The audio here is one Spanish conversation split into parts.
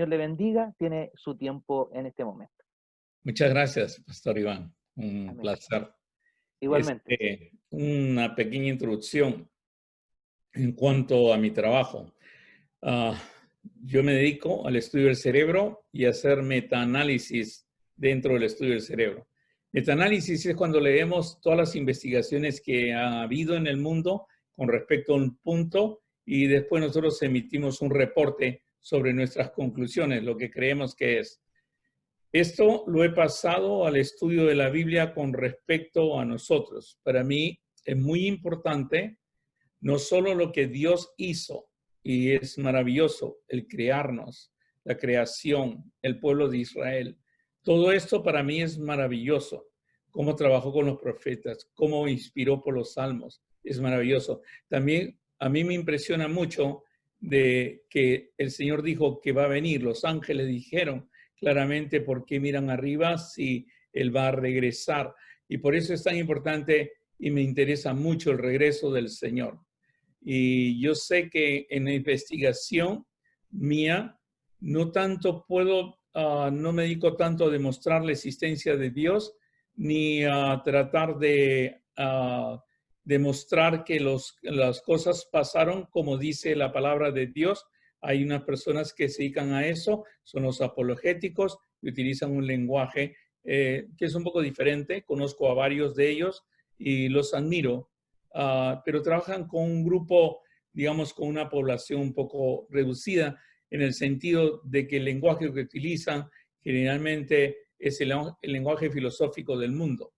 le bendiga, tiene su tiempo en este momento. Muchas gracias, Pastor Iván. Un Amén. placer. Igualmente. Una pequeña introducción en cuanto a mi trabajo. Ah, yo me dedico al estudio del cerebro y a hacer metaanálisis dentro del estudio del cerebro. Metaanálisis es cuando leemos todas las investigaciones que ha habido en el mundo con respecto a un punto y después nosotros emitimos un reporte sobre nuestras conclusiones, lo que creemos que es. Esto lo he pasado al estudio de la Biblia con respecto a nosotros. Para mí es muy importante no solo lo que Dios hizo, y es maravilloso el crearnos, la creación, el pueblo de Israel. Todo esto para mí es maravilloso. Cómo trabajó con los profetas, cómo inspiró por los salmos, es maravilloso. También a mí me impresiona mucho de que el Señor dijo que va a venir. Los ángeles dijeron claramente por qué miran arriba si Él va a regresar. Y por eso es tan importante y me interesa mucho el regreso del Señor. Y yo sé que en la investigación mía no tanto no me dedico tanto a demostrar la existencia de Dios, ni a tratar de demostrar que las cosas pasaron como dice la palabra de Dios. Hay unas personas que se dedican a eso, son los apologéticos, y utilizan un lenguaje que es un poco diferente. Conozco a varios de ellos y los admiro. Pero trabajan con un grupo, digamos, con una población un poco reducida, en el sentido de que el lenguaje que utilizan generalmente es el lenguaje filosófico del mundo.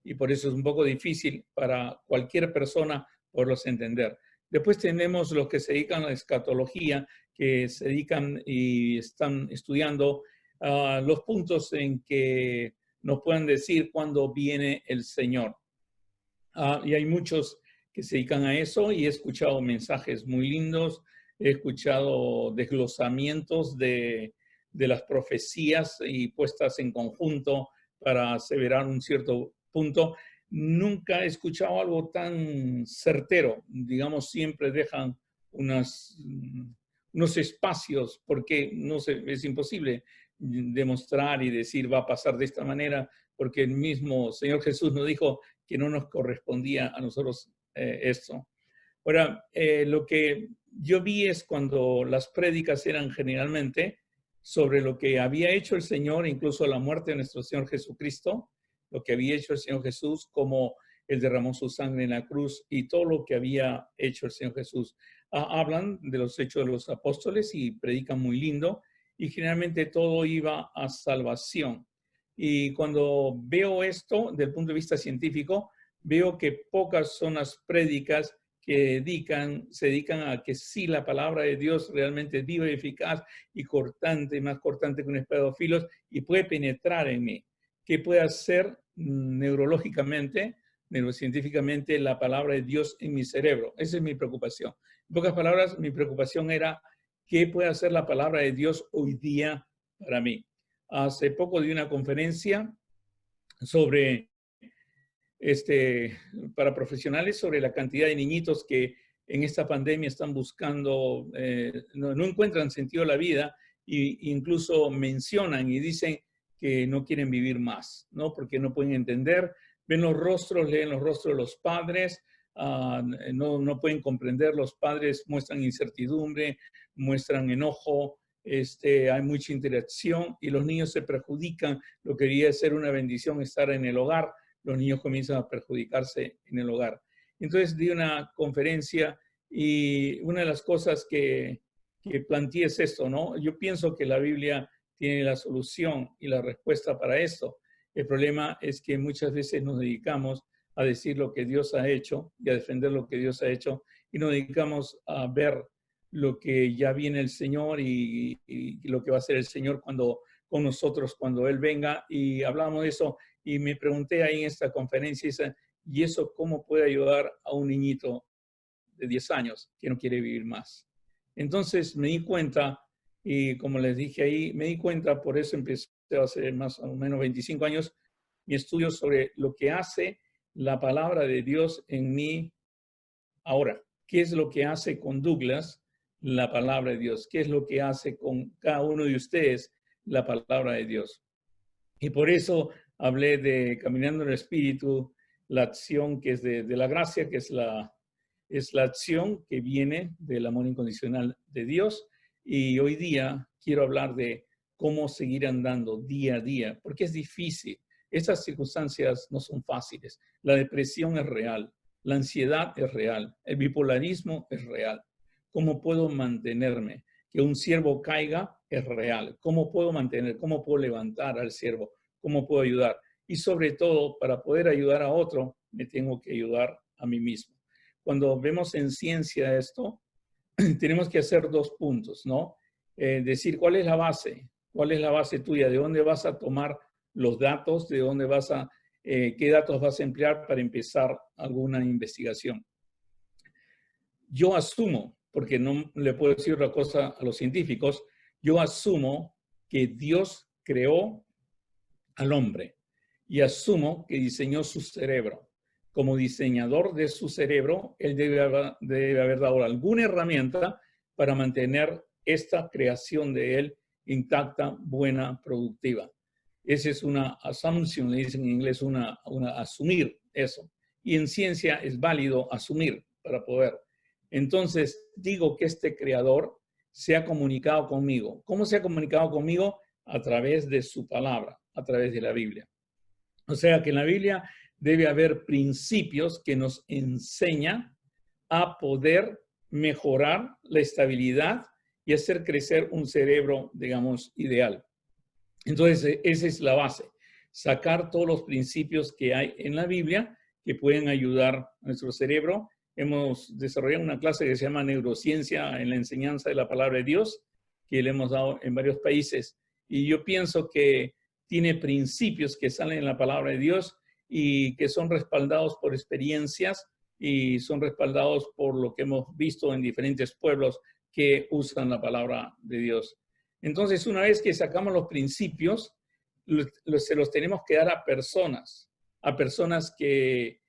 Y por eso es un poco difícil para cualquier persona poderlos entender. Después tenemos los que se dedican a la escatología, que se dedican y están estudiando los puntos en que nos puedan decir cuándo viene el Señor. Y hay muchos que se dedican a eso y he escuchado mensajes muy lindos, he escuchado desglosamientos de las profecías y puestas en conjunto para aseverar un cierto punto. Nunca he escuchado algo tan certero. Digamos, siempre dejan unos espacios porque no sé, es imposible demostrar y decir va a pasar de esta manera, porque el mismo Señor Jesús nos dijo que no nos correspondía a nosotros esto. Ahora, lo que yo vi es cuando las prédicas eran generalmente sobre lo que había hecho el Señor, incluso la muerte de nuestro Señor Jesucristo, lo que había hecho el Señor Jesús, como Él derramó su sangre en la cruz y todo lo que había hecho el Señor Jesús. Hablan de los hechos de los apóstoles y predican muy lindo, y generalmente todo iba a salvación. Y cuando veo esto, desde el punto de vista científico, veo que pocas son las prédicas que se dedican a que sí, la palabra de Dios realmente es viva y eficaz y cortante, más cortante que un espada de filos, y puede penetrar en mí. ¿Qué puede hacer neurológicamente, neurocientíficamente, la palabra de Dios en mi cerebro? Esa es mi preocupación. En pocas palabras, mi preocupación era qué puede hacer la palabra de Dios hoy día para mí. Hace poco di una conferencia sobre para profesionales sobre la cantidad de niñitos que en esta pandemia están buscando, no encuentran sentido a la vida e incluso mencionan y dicen que no quieren vivir más, ¿no? Porque no pueden entender, ven los rostros, leen los rostros de los padres, no pueden comprender, los padres muestran incertidumbre, muestran enojo, hay mucha interacción y los niños se perjudican, lo que debería ser una bendición estar en el hogar. Los niños comienzan a perjudicarse en el hogar. Entonces di una conferencia y una de las cosas que planteé es esto, ¿no? Yo pienso que la Biblia tiene la solución y la respuesta para esto. El problema es que muchas veces nos dedicamos a decir lo que Dios ha hecho y a defender lo que Dios ha hecho y nos dedicamos a ver lo que ya viene el Señor y lo que va a hacer el Señor con nosotros cuando Él venga, y hablamos de eso. Y me pregunté ahí en esta conferencia, ¿y eso cómo puede ayudar a un niñito de 10 años que no quiere vivir más? Entonces me di cuenta, y como les dije ahí, me di cuenta, por eso empecé hace más o menos 25 años mi estudio sobre lo que hace la palabra de Dios en mí ahora. ¿Qué es lo que hace con Douglas? la palabra de Dios, qué es lo que hace con cada uno de ustedes la palabra de Dios. Y por eso hablé de caminando en el Espíritu, la acción que es de la gracia, que es la acción que viene del amor incondicional de Dios. Y hoy día quiero hablar de cómo seguir andando día a día, porque es difícil. Estas circunstancias no son fáciles. La depresión es real, la ansiedad es real, el bipolarismo es real. ¿Cómo puedo mantenerme? Que un siervo caiga es real. ¿Cómo puedo mantener? ¿Cómo puedo levantar al siervo? ¿Cómo puedo ayudar? Y sobre todo, para poder ayudar a otro, me tengo que ayudar a mí mismo. Cuando vemos en ciencia esto, tenemos que hacer 2 puntos, ¿no? Decir cuál es la base tuya, de dónde vas a tomar los datos, de dónde vas a, qué datos vas a emplear para empezar alguna investigación. Yo asumo, porque no le puedo decir otra cosa a los científicos, yo asumo que Dios creó al hombre y asumo que diseñó su cerebro. Como diseñador de su cerebro, él debe haber dado alguna herramienta para mantener esta creación de él intacta, buena, productiva. Esa es una assumption, le dicen en inglés, una asumir eso. Y en ciencia es válido asumir para poder. Entonces, digo que este creador se ha comunicado conmigo. ¿Cómo se ha comunicado conmigo? A través de su palabra, a través de la Biblia. O sea que en la Biblia debe haber principios que nos enseñan a poder mejorar la estabilidad y hacer crecer un cerebro, digamos, ideal. Entonces, esa es la base. Sacar todos los principios que hay en la Biblia que pueden ayudar a nuestro cerebro. Hemos desarrollado una clase que se llama Neurociencia en la enseñanza de la palabra de Dios, que le hemos dado en varios países. Y yo pienso que tiene principios que salen en la palabra de Dios y que son respaldados por experiencias y son respaldados por lo que hemos visto en diferentes pueblos que usan la palabra de Dios. Entonces, una vez que sacamos los principios, se los tenemos que dar a personas que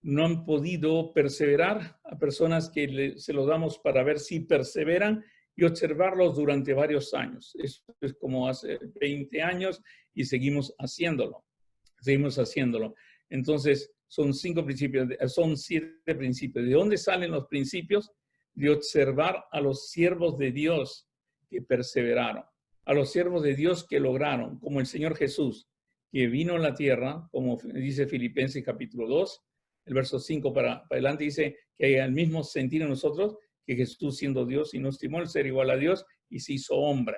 no han podido perseverar, a personas que se los damos para ver si perseveran y observarlos durante varios años. Esto es como hace 20 años y seguimos haciéndolo. Entonces, son 5 principios, son 7 principios. ¿De dónde salen los principios? De observar a los siervos de Dios que perseveraron, a los siervos de Dios que lograron, como el Señor Jesús, que vino a la tierra, como dice Filipenses capítulo 2, el verso 5 para adelante, dice que hay el mismo sentir en nosotros que Jesús siendo Dios y no estimó el ser igual a Dios y se hizo hombre.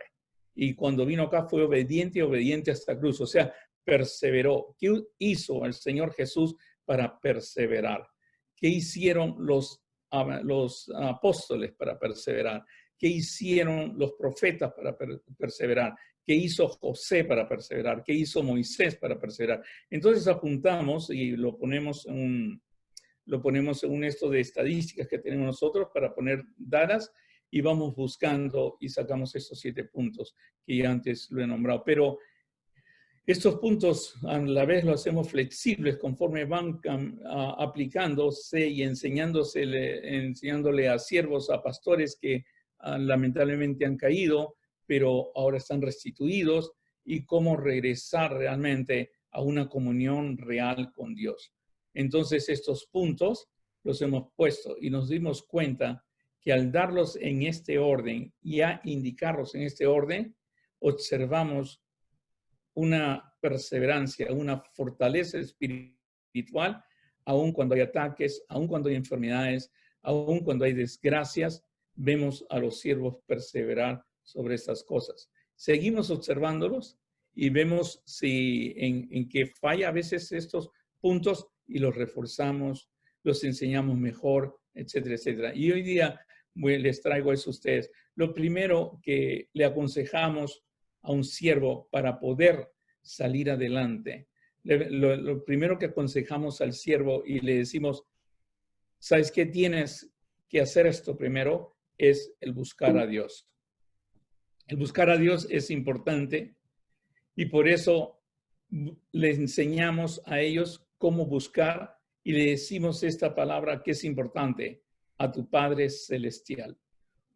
Y cuando vino acá fue obediente hasta la cruz, o sea, perseveró. ¿Qué hizo el Señor Jesús para perseverar? ¿Qué hicieron los apóstoles para perseverar? ¿Qué hicieron los profetas para perseverar? ¿Qué hizo José para perseverar? ¿Qué hizo Moisés para perseverar? Entonces apuntamos y lo ponemos en esto de estadísticas que tenemos nosotros para poner dadas y vamos buscando y sacamos estos 7 puntos que ya antes lo he nombrado. Pero estos puntos a la vez los hacemos flexibles conforme van aplicándose y enseñándole a siervos, a pastores que lamentablemente han caído, pero ahora están restituidos, y cómo regresar realmente a una comunión real con Dios. Entonces estos puntos los hemos puesto y nos dimos cuenta que al darlos en este orden y a indicarlos en este orden, observamos una perseverancia, una fortaleza espiritual, aun cuando hay ataques, aun cuando hay enfermedades, aun cuando hay desgracias, vemos a los siervos perseverar sobre estas cosas. Seguimos observándolos y vemos si en qué falla a veces estos puntos y los reforzamos, los enseñamos mejor, etcétera, etcétera. Y hoy día les traigo eso a ustedes. Lo primero que le aconsejamos a un siervo para poder salir adelante, lo primero que aconsejamos al siervo y le decimos, ¿sabes qué? Tienes que hacer esto primero, es el buscar a Dios. El buscar a Dios es importante y por eso les enseñamos a ellos cómo buscar y le decimos esta palabra que es importante, a tu Padre Celestial.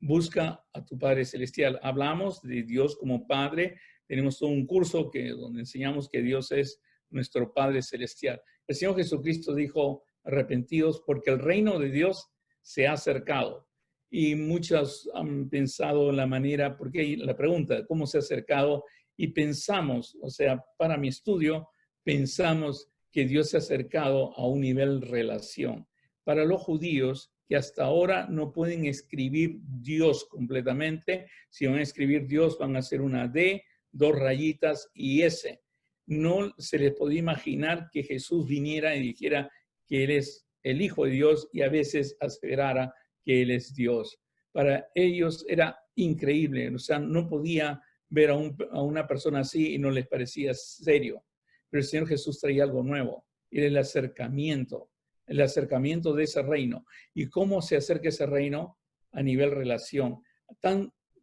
busca a tu Padre Celestial. Hablamos de Dios como Padre. Tenemos todo un curso donde enseñamos que Dios es nuestro Padre Celestial. El Señor Jesucristo dijo, arrepentidos porque el reino de Dios se ha acercado. Y muchos han pensado en la manera, porque la pregunta, ¿cómo se ha acercado? Y pensamos, o sea, para mi estudio, pensamos que Dios se ha acercado a un nivel relación. Para los judíos, que hasta ahora no pueden escribir Dios completamente, si van a escribir Dios van a hacer una D, 2 rayitas y S. No se les podía imaginar que Jesús viniera y dijera que Él es el Hijo de Dios y a veces aseverara que Él es Dios. Para ellos era increíble, o sea, no podía ver a una persona así y no les parecía serio. Pero el Señor Jesús traía algo nuevo, era el acercamiento de ese reino. ¿Y cómo se acerca ese reino? A nivel relación.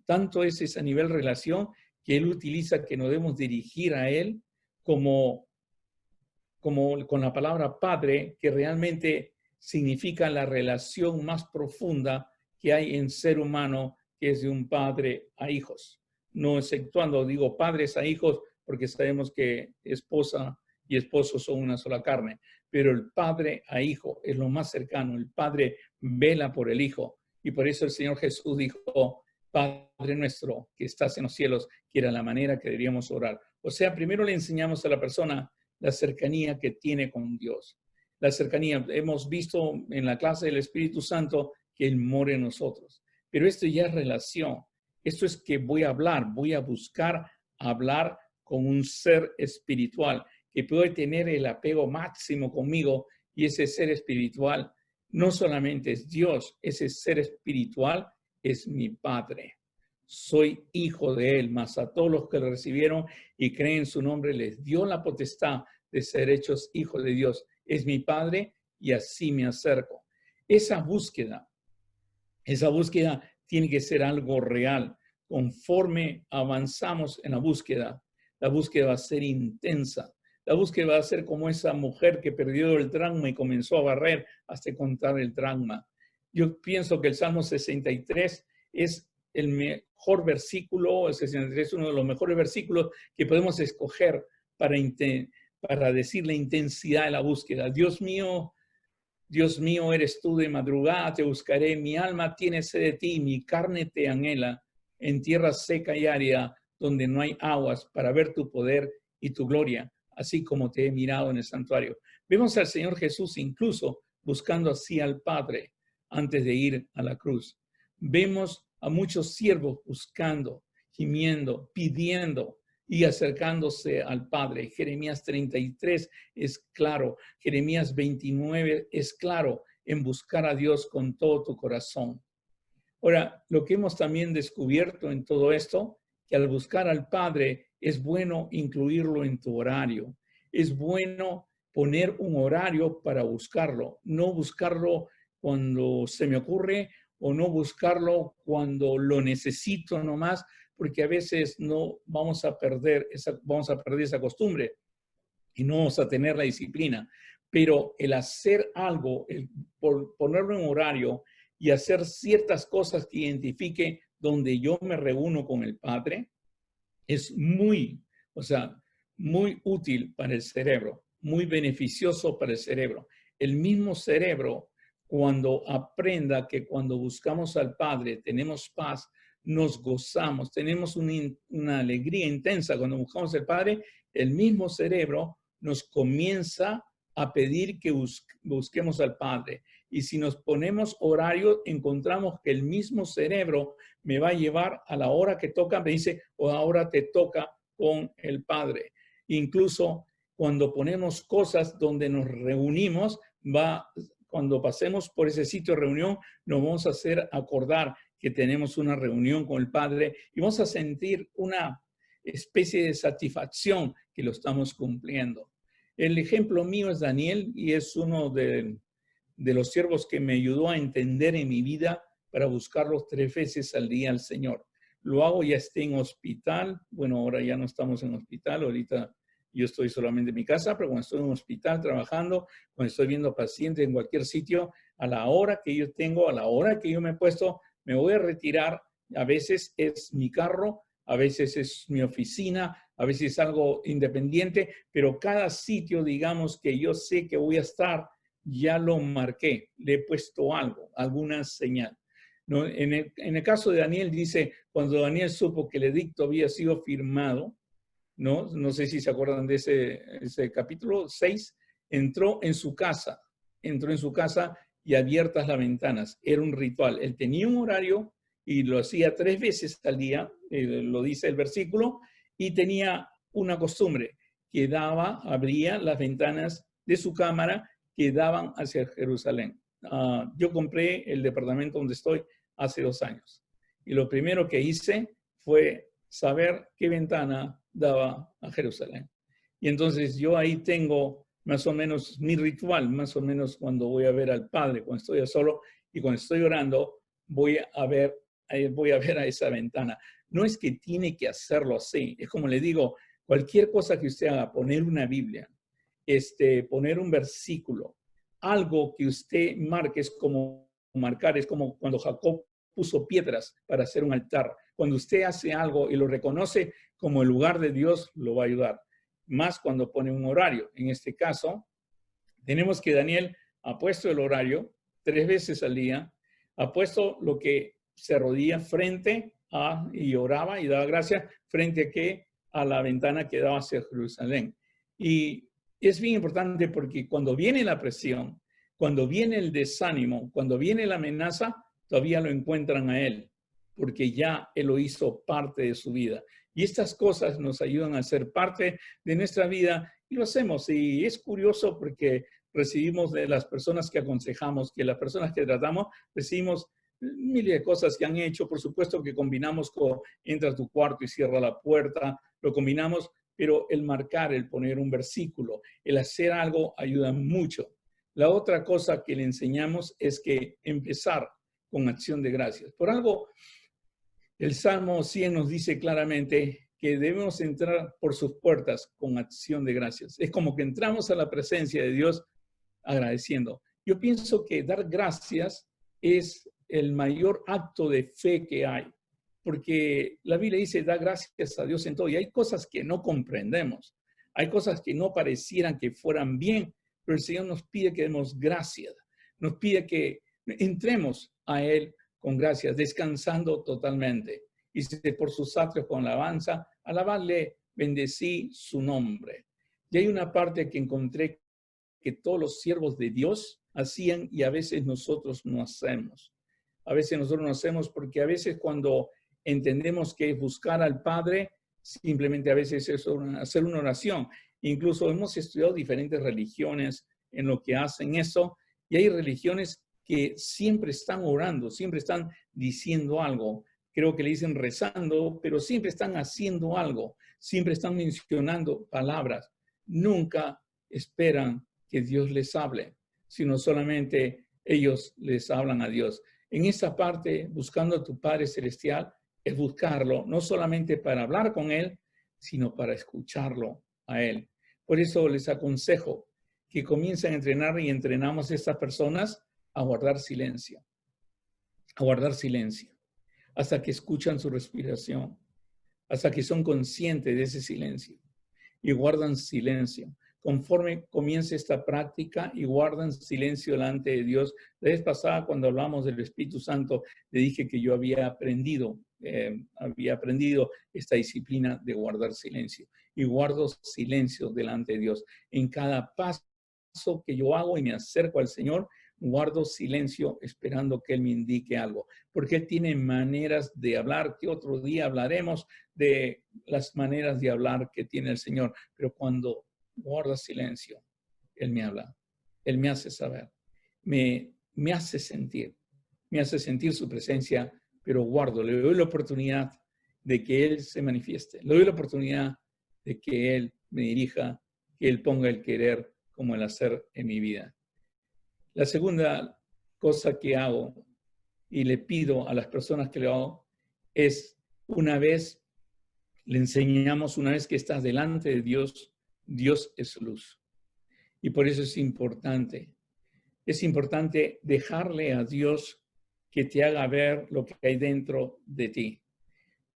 Tanto es a nivel relación que Él utiliza que nos debemos dirigir a Él como con la palabra Padre, que realmente significa la relación más profunda que hay en ser humano, que es de un padre a hijos. No exceptuando, digo padres a hijos, porque sabemos que esposa y esposo son una sola carne, pero el padre a hijo es lo más cercano. El padre vela por el hijo y por eso el Señor Jesús dijo, Padre nuestro que estás en los cielos, que era la manera que deberíamos orar. O sea, primero le enseñamos a la persona la cercanía que tiene con Dios. La cercanía, hemos visto en la clase del Espíritu Santo que Él mora en nosotros. Pero esto ya es relación. Esto es que voy a buscar hablar con un ser espiritual que puede tener el apego máximo conmigo, y ese ser espiritual no solamente es Dios, ese ser espiritual es mi Padre. Soy hijo de Él, mas a todos los que lo recibieron y creen en su nombre les dio la potestad de ser hechos hijos de Dios. Es mi Padre y así me acerco. Esa búsqueda tiene que ser algo real. Conforme avanzamos en la búsqueda va a ser intensa. La búsqueda va a ser como esa mujer que perdió el dracma y comenzó a barrer hasta encontrar el dracma. Yo pienso que el Salmo 63 es el mejor versículo, el 63 es uno de los mejores versículos que podemos escoger para decir la intensidad de la búsqueda. Dios mío, eres tú de madrugada, te buscaré, mi alma tiene sed de ti, mi carne te anhela, en tierra seca y árida, donde no hay aguas, para ver tu poder y tu gloria, así como te he mirado en el santuario. Vemos al Señor Jesús incluso buscando así al Padre antes de ir a la cruz. Vemos a muchos siervos buscando, gimiendo, pidiendo y acercándose al Padre. Jeremías 33 es claro, Jeremías 29 es claro en buscar a Dios con todo tu corazón. Ahora, lo que hemos también descubierto en todo esto, que al buscar al Padre es bueno incluirlo en tu horario. Es bueno poner un horario para buscarlo, no buscarlo cuando se me ocurre o no buscarlo cuando lo necesito nomás, porque a veces no vamos a perder esa costumbre y no vamos a tener la disciplina. Pero el hacer algo, el ponerlo en horario y hacer ciertas cosas que identifique donde yo me reúno con el Padre, es muy útil para el cerebro, muy beneficioso para el cerebro. El mismo cerebro, cuando aprenda que cuando buscamos al Padre tenemos paz, nos gozamos, tenemos una alegría intensa cuando buscamos al Padre, el mismo cerebro nos comienza a pedir que busquemos al Padre. Y si nos ponemos horario, encontramos que el mismo cerebro me va a llevar a la hora que toca, me dice, o ahora te toca con el Padre. Incluso cuando ponemos cosas donde nos reunimos, cuando pasemos por ese sitio de reunión, nos vamos a hacer acordar que tenemos una reunión con el Padre y vamos a sentir una especie de satisfacción que lo estamos cumpliendo. El ejemplo mío es Daniel y es uno de los siervos que me ayudó a entender en mi vida para buscarlos 3 veces al día al Señor. Lo hago, ya esté en hospital. Bueno, ahora ya no estamos en hospital. Ahorita yo estoy solamente en mi casa, pero cuando estoy en un hospital trabajando, cuando estoy viendo pacientes en cualquier sitio, a la hora que yo tengo, a la hora que yo me he puesto, me voy a retirar. A veces es mi carro, a veces es mi oficina, a veces es algo independiente, pero cada sitio, digamos, que yo sé que voy a estar, ya lo marqué, le he puesto algo, alguna señal. ¿No? En el caso de Daniel dice, cuando Daniel supo que el edicto había sido firmado, ¿no? No sé si se acuerdan de ese capítulo 6, entró en su casa y abiertas las ventanas. Era un ritual. Él tenía un horario y lo hacía 3 veces al día, lo dice el versículo, y tenía una costumbre que abría las ventanas de su cámara que daban hacia Jerusalén. Yo compré el departamento donde estoy hace 2 años. Y lo primero que hice fue saber qué ventana daba a Jerusalén. Y entonces yo ahí tengo más o menos mi ritual, más o menos cuando voy a ver al Padre, cuando estoy solo y cuando estoy orando, voy a ver a esa ventana. No es que tiene que hacerlo así. Es como le digo, cualquier cosa que usted haga, poner una Biblia, poner un versículo, algo que usted marque, es como marcar, es como cuando Jacob puso piedras para hacer un altar. Cuando usted hace algo y lo reconoce como el lugar de Dios, lo va a ayudar. Más cuando pone un horario. En este caso, tenemos que Daniel ha puesto el horario 3 veces al día, ha puesto lo que se arrodilla frente a y oraba y daba gracias frente a la ventana que daba hacia Jerusalén. Y es bien importante porque cuando viene la presión, cuando viene el desánimo, cuando viene la amenaza, todavía lo encuentran a él, porque ya él lo hizo parte de su vida. Y estas cosas nos ayudan a ser parte de nuestra vida y lo hacemos. Y es curioso porque recibimos de las personas que aconsejamos, que las personas que tratamos, recibimos miles de cosas que han hecho. Por supuesto que combinamos con entra a tu cuarto y cierra la puerta, lo combinamos, pero el marcar, el poner un versículo, el hacer algo ayuda mucho. La otra cosa que le enseñamos es que empezar con acción de gracias. Por algo, el Salmo 100 nos dice claramente que debemos entrar por sus puertas con acción de gracias. Es como que entramos a la presencia de Dios agradeciendo. Yo pienso que dar gracias es el mayor acto de fe que hay, porque la Biblia dice, da gracias a Dios en todo, y hay cosas que no comprendemos, hay cosas que no parecieran que fueran bien, pero el Señor nos pide que demos gracias, nos pide que entremos a Él con gracias, descansando totalmente. Y por sus atrios con alabanza, alabarle, bendecí su nombre. Y hay una parte que encontré que todos los siervos de Dios hacían y a veces nosotros no hacemos. A veces nosotros no hacemos porque a veces cuando entendemos que es buscar al Padre, simplemente a veces es hacer una oración. Incluso hemos estudiado diferentes religiones en lo que hacen eso, y hay religiones que siempre están orando, siempre están diciendo algo. Creo que le dicen rezando, pero siempre están haciendo algo, siempre están mencionando palabras. Nunca esperan que Dios les hable, sino solamente ellos les hablan a Dios. En esa parte, buscando a tu Padre Celestial, es buscarlo, no solamente para hablar con Él, sino para escucharlo a Él. Por eso les aconsejo que comiencen a entrenar y entrenamos a estas personas a guardar silencio, hasta que escuchan su respiración, hasta que son conscientes de ese silencio y guardan silencio. Conforme comience esta práctica y guardan silencio delante de Dios. La vez pasada, cuando hablamos del Espíritu Santo, le dije que yo había aprendido esta disciplina de guardar silencio. Y guardo silencio delante de Dios. En cada paso que yo hago y me acerco al Señor, guardo silencio esperando que Él me indique algo. Porque Él tiene maneras de hablar, que otro día hablaremos de las maneras de hablar que tiene el Señor. Pero cuando guarda silencio, Él me habla, Él me hace saber, me hace sentir su presencia, pero guardo, le doy la oportunidad de que Él se manifieste, le doy la oportunidad de que Él me dirija, que Él ponga el querer como el hacer en mi vida. La segunda cosa que hago y le pido a las personas que lo hago es, una vez que estás delante de Dios, Dios es luz. Y por eso es importante dejarle a Dios que te haga ver lo que hay dentro de ti.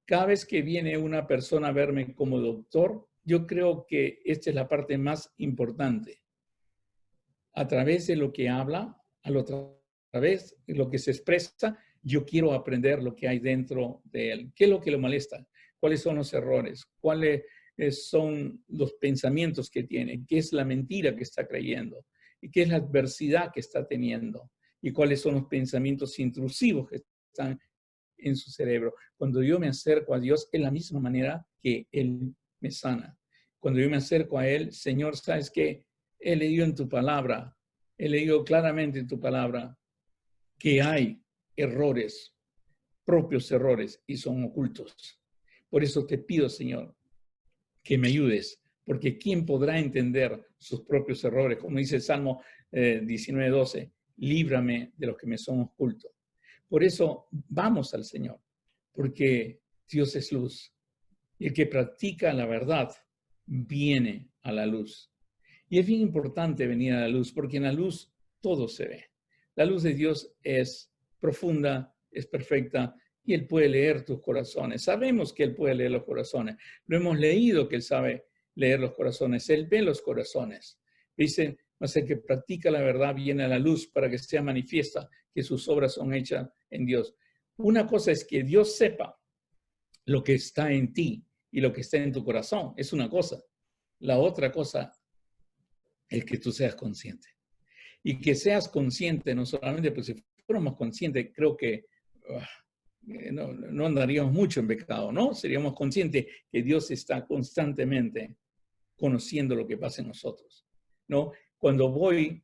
Cada vez que viene una persona a verme como doctor, yo creo que esta es la parte más importante. A través de lo que habla, a través de lo que se expresa, yo quiero aprender lo que hay dentro de él. ¿Qué es lo que le molesta? ¿Cuáles son los errores? ¿Cuáles son los pensamientos que tiene? ¿Qué es la mentira que está creyendo? ¿Y qué es la adversidad que está teniendo? ¿Y cuáles son los pensamientos intrusivos que están en su cerebro? Cuando yo me acerco a Dios, es la misma manera que Él me sana. Cuando yo me acerco a Él, Señor, ¿sabes qué? He leído en tu palabra, he leído claramente en tu palabra que hay errores, propios errores, y son ocultos. Por eso te pido, Señor, que me ayudes, porque ¿quién podrá entender sus propios errores? Como dice el Salmo 19:12, líbrame de los que me son ocultos. Por eso vamos al Señor, porque Dios es luz. Y el que practica la verdad viene a la luz. Y es bien importante venir a la luz, porque en la luz todo se ve. La luz de Dios es profunda, es perfecta, y Él puede leer tus corazones. Sabemos que Él puede leer los corazones. Lo hemos leído que Él sabe leer los corazones. Él ve los corazones. Dice, mas el que practica la verdad viene a la luz para que sea manifiesta que sus obras son hechas en Dios. Una cosa es que Dios sepa lo que está en ti y lo que está en tu corazón. Es una cosa. La otra cosa es que tú seas consciente. Y que seas consciente, no solamente, pues si fuéramos conscientes, creo que no andaríamos mucho en pecado, ¿no? Seríamos conscientes que Dios está constantemente conociendo lo que pasa en nosotros, ¿no? Cuando voy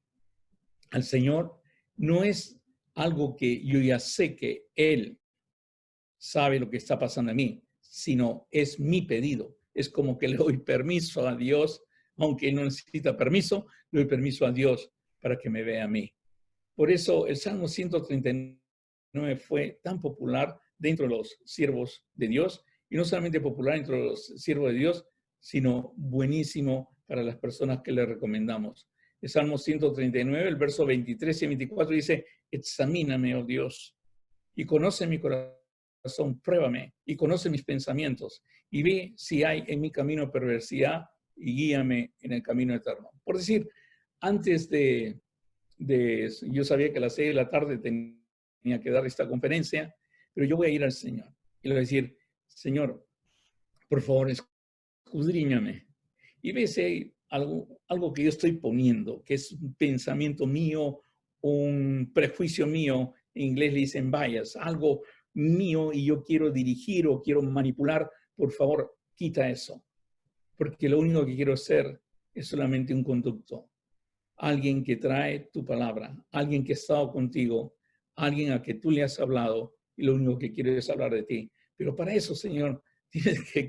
al Señor, no es algo que yo ya sé que Él sabe lo que está pasando en mí, sino es mi pedido. Es como que le doy permiso a Dios, aunque no necesita permiso, le doy permiso a Dios para que me vea a mí. Por eso el Salmo 139 fue tan popular dentro de los siervos de Dios, y no solamente popular dentro de los siervos de Dios, sino buenísimo para las personas que le recomendamos. El Salmo 139, el verso 23 y 24 dice, examíname, oh Dios, y conoce mi corazón, pruébame, y conoce mis pensamientos, y ve si hay en mi camino perversidad, y guíame en el camino eterno. Por decir, antes yo sabía que a las 6 de la tarde tenía que dar esta conferencia, pero yo voy a ir al Señor y le voy a decir, Señor, por favor, escudriñame y ve si hay algo que yo estoy poniendo, que es un pensamiento mío, un prejuicio mío, en inglés le dicen bias, algo mío y yo quiero dirigir o quiero manipular, por favor, quita eso, porque lo único que quiero ser es solamente un conducto. Alguien que trae tu palabra, alguien que ha estado contigo, alguien a que tú le has hablado y lo único que quiere es hablar de ti. Pero para eso, Señor, tienes que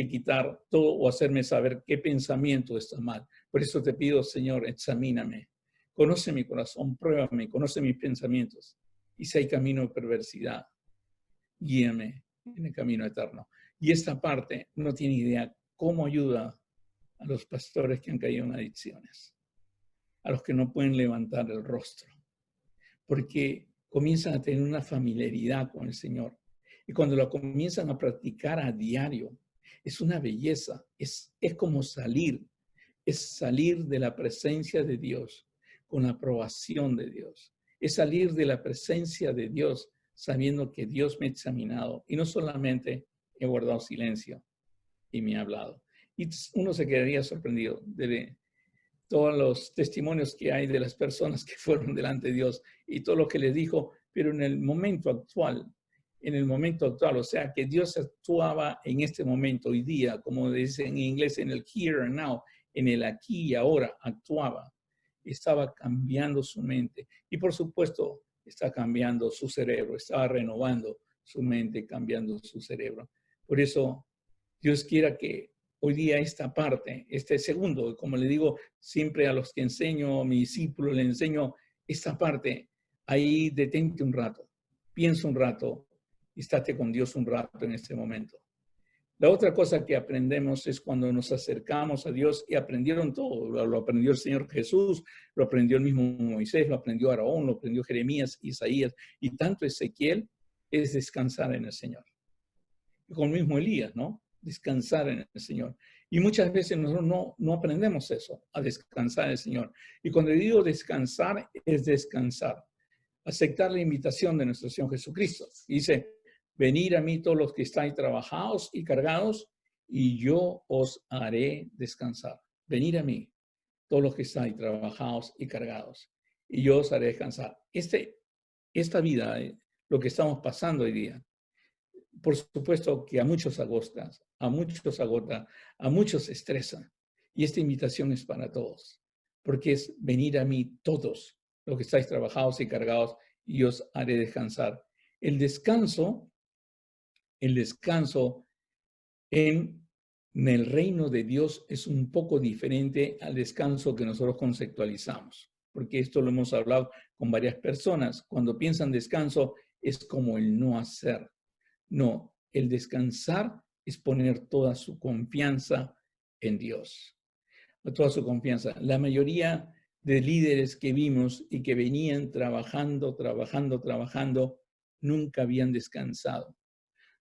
quitar todo o hacerme saber qué pensamiento está mal. Por eso te pido, Señor, examíname, conoce mi corazón, pruébame, conoce mis pensamientos. Y si hay camino de perversidad, guíame en el camino eterno. Y esta parte no tiene idea cómo ayuda a los pastores que han caído en adicciones, a los que no pueden levantar el rostro, porque comienzan a tener una familiaridad con el Señor. Y cuando lo comienzan a practicar a diario, es una belleza, es como salir de la presencia de Dios con la aprobación de Dios. Es salir de la presencia de Dios sabiendo que Dios me ha examinado y no solamente he guardado silencio y me ha hablado. Y uno se quedaría sorprendido de todos los testimonios que hay de las personas que fueron delante de Dios y todo lo que les dijo, pero en el momento actual, o sea, que Dios actuaba en este momento, hoy día, como dicen en inglés, en el here and now, en el aquí y ahora, actuaba. Estaba cambiando su mente y por supuesto está cambiando su cerebro, estaba renovando su mente, cambiando su cerebro. Por eso Dios quiera que hoy día esta parte, este segundo, como le digo siempre a los que enseño, a mis discípulos, le enseño esta parte, ahí detente un rato, piensa un rato y estate con Dios un rato en este momento. La otra cosa que aprendemos es cuando nos acercamos a Dios y aprendieron todo. Lo aprendió el Señor Jesús, lo aprendió el mismo Moisés, lo aprendió Aarón, lo aprendió Jeremías, Isaías y tanto Ezequiel, es descansar en el Señor. Y con el mismo Elías, ¿no? Descansar en el Señor. Y muchas veces nosotros no aprendemos eso, a descansar en el Señor. Y cuando digo descansar, es descansar. Aceptar la invitación de nuestro Señor Jesucristo. Dice, venid a mí todos los que estáis trabajados y cargados, y yo os haré descansar. Venid a mí todos los que estáis trabajados y cargados, y yo os haré descansar. Esta vida, lo que estamos pasando hoy día, por supuesto que a muchos agota, a muchos estresa. Y esta invitación es para todos, porque es venir a mí todos los que estáis trabajados y cargados, y os haré descansar. El descanso en el reino de Dios es un poco diferente al descanso que nosotros conceptualizamos, porque esto lo hemos hablado con varias personas. Cuando piensan descanso, es como el no hacer. No, el descansar es poner toda su confianza en Dios, toda su confianza. La mayoría de líderes que vimos y que venían trabajando, nunca habían descansado,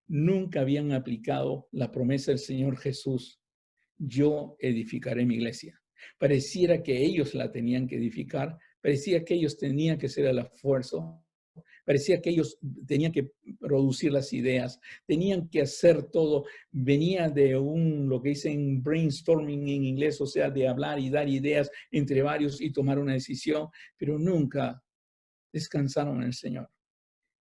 nunca habían aplicado la promesa del Señor Jesús: yo edificaré mi iglesia. Pareciera que ellos la tenían que edificar, parecía que ellos tenían que ser el esfuerzo. Parecía que ellos tenían que producir las ideas, tenían que hacer todo. Venía de lo que dicen brainstorming en inglés, o sea, de hablar y dar ideas entre varios y tomar una decisión, pero nunca descansaron en el Señor.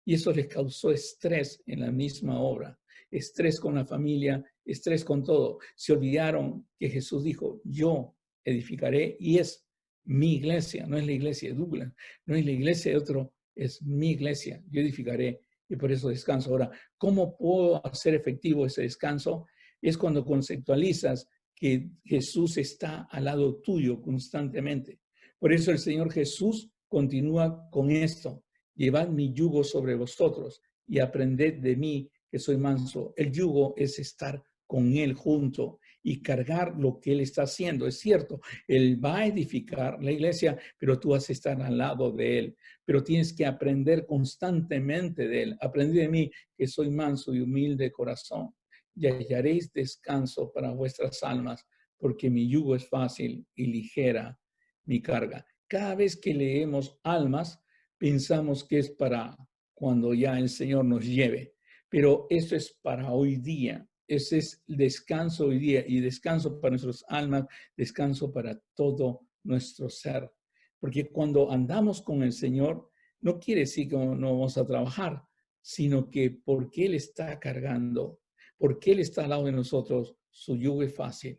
Y eso les causó estrés en la misma obra, estrés con la familia, estrés con todo. Se olvidaron que Jesús dijo, yo edificaré, y es mi iglesia, no es la iglesia de Douglas, no es la iglesia de otro, es mi iglesia, yo edificaré, y por eso descanso. Ahora, ¿cómo puedo hacer efectivo ese descanso? Es cuando conceptualizas que Jesús está al lado tuyo constantemente. Por eso el Señor Jesús continúa con esto: llevad mi yugo sobre vosotros y aprended de mí, que soy manso. El yugo es estar con Él junto y cargar lo que Él está haciendo. Es cierto, Él va a edificar la iglesia, pero tú vas a estar al lado de Él. Pero tienes que aprender constantemente de Él. Aprended de mí, que soy manso y humilde de corazón, y hallaréis descanso para vuestras almas, porque mi yugo es fácil y ligera mi carga. Cada vez que leemos almas, pensamos que es para cuando ya el Señor nos lleve, pero eso es para hoy día. Ese es descanso hoy día, y descanso para nuestras almas, descanso para todo nuestro ser. Porque cuando andamos con el Señor, no quiere decir que no vamos a trabajar, sino que porque Él está cargando, porque Él está al lado de nosotros, su yugo es fácil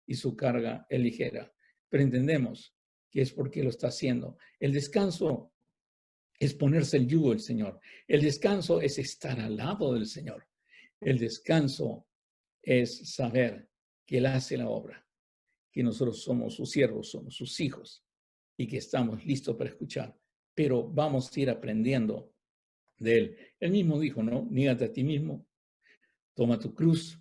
y su carga es ligera. Pero entendemos que es porque lo está haciendo. El descanso es ponerse el yugo del Señor. El descanso es estar al lado del Señor. El descanso es saber que Él hace la obra, que nosotros somos sus siervos, somos sus hijos, y que estamos listos para escuchar. Pero vamos a ir aprendiendo de Él. Él mismo dijo, ¿no? Nígate a ti mismo, toma tu cruz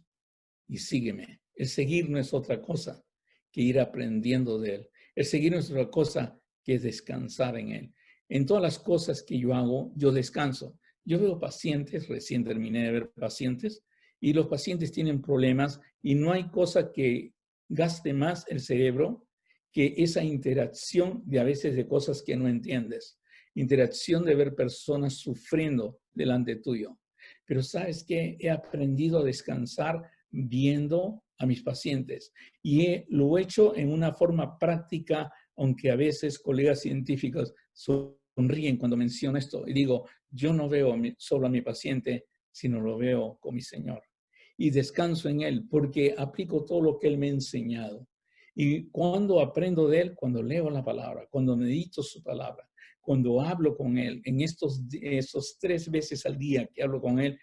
y sígueme. El seguir no es otra cosa que ir aprendiendo de Él. El seguir no es otra cosa que descansar en Él. En todas las cosas que yo hago, yo descanso. Yo veo pacientes, recién terminé de ver pacientes, y los pacientes tienen problemas, y no hay cosa que gaste más el cerebro que esa interacción de a veces de cosas que no entiendes. Interacción de ver personas sufriendo delante tuyo. Pero ¿sabes qué? He aprendido a descansar viendo a mis pacientes, y lo he hecho en una forma práctica, aunque a veces colegas científicos sonríen cuando menciono esto, y digo, yo no veo solo a mi paciente, sino lo veo con mi Señor, y descanso en Él porque aplico todo lo que Él me ha enseñado. Y cuando aprendo de Él, cuando leo la palabra, cuando medito su palabra, cuando hablo con Él, en esos 3 veces al día que hablo con Él,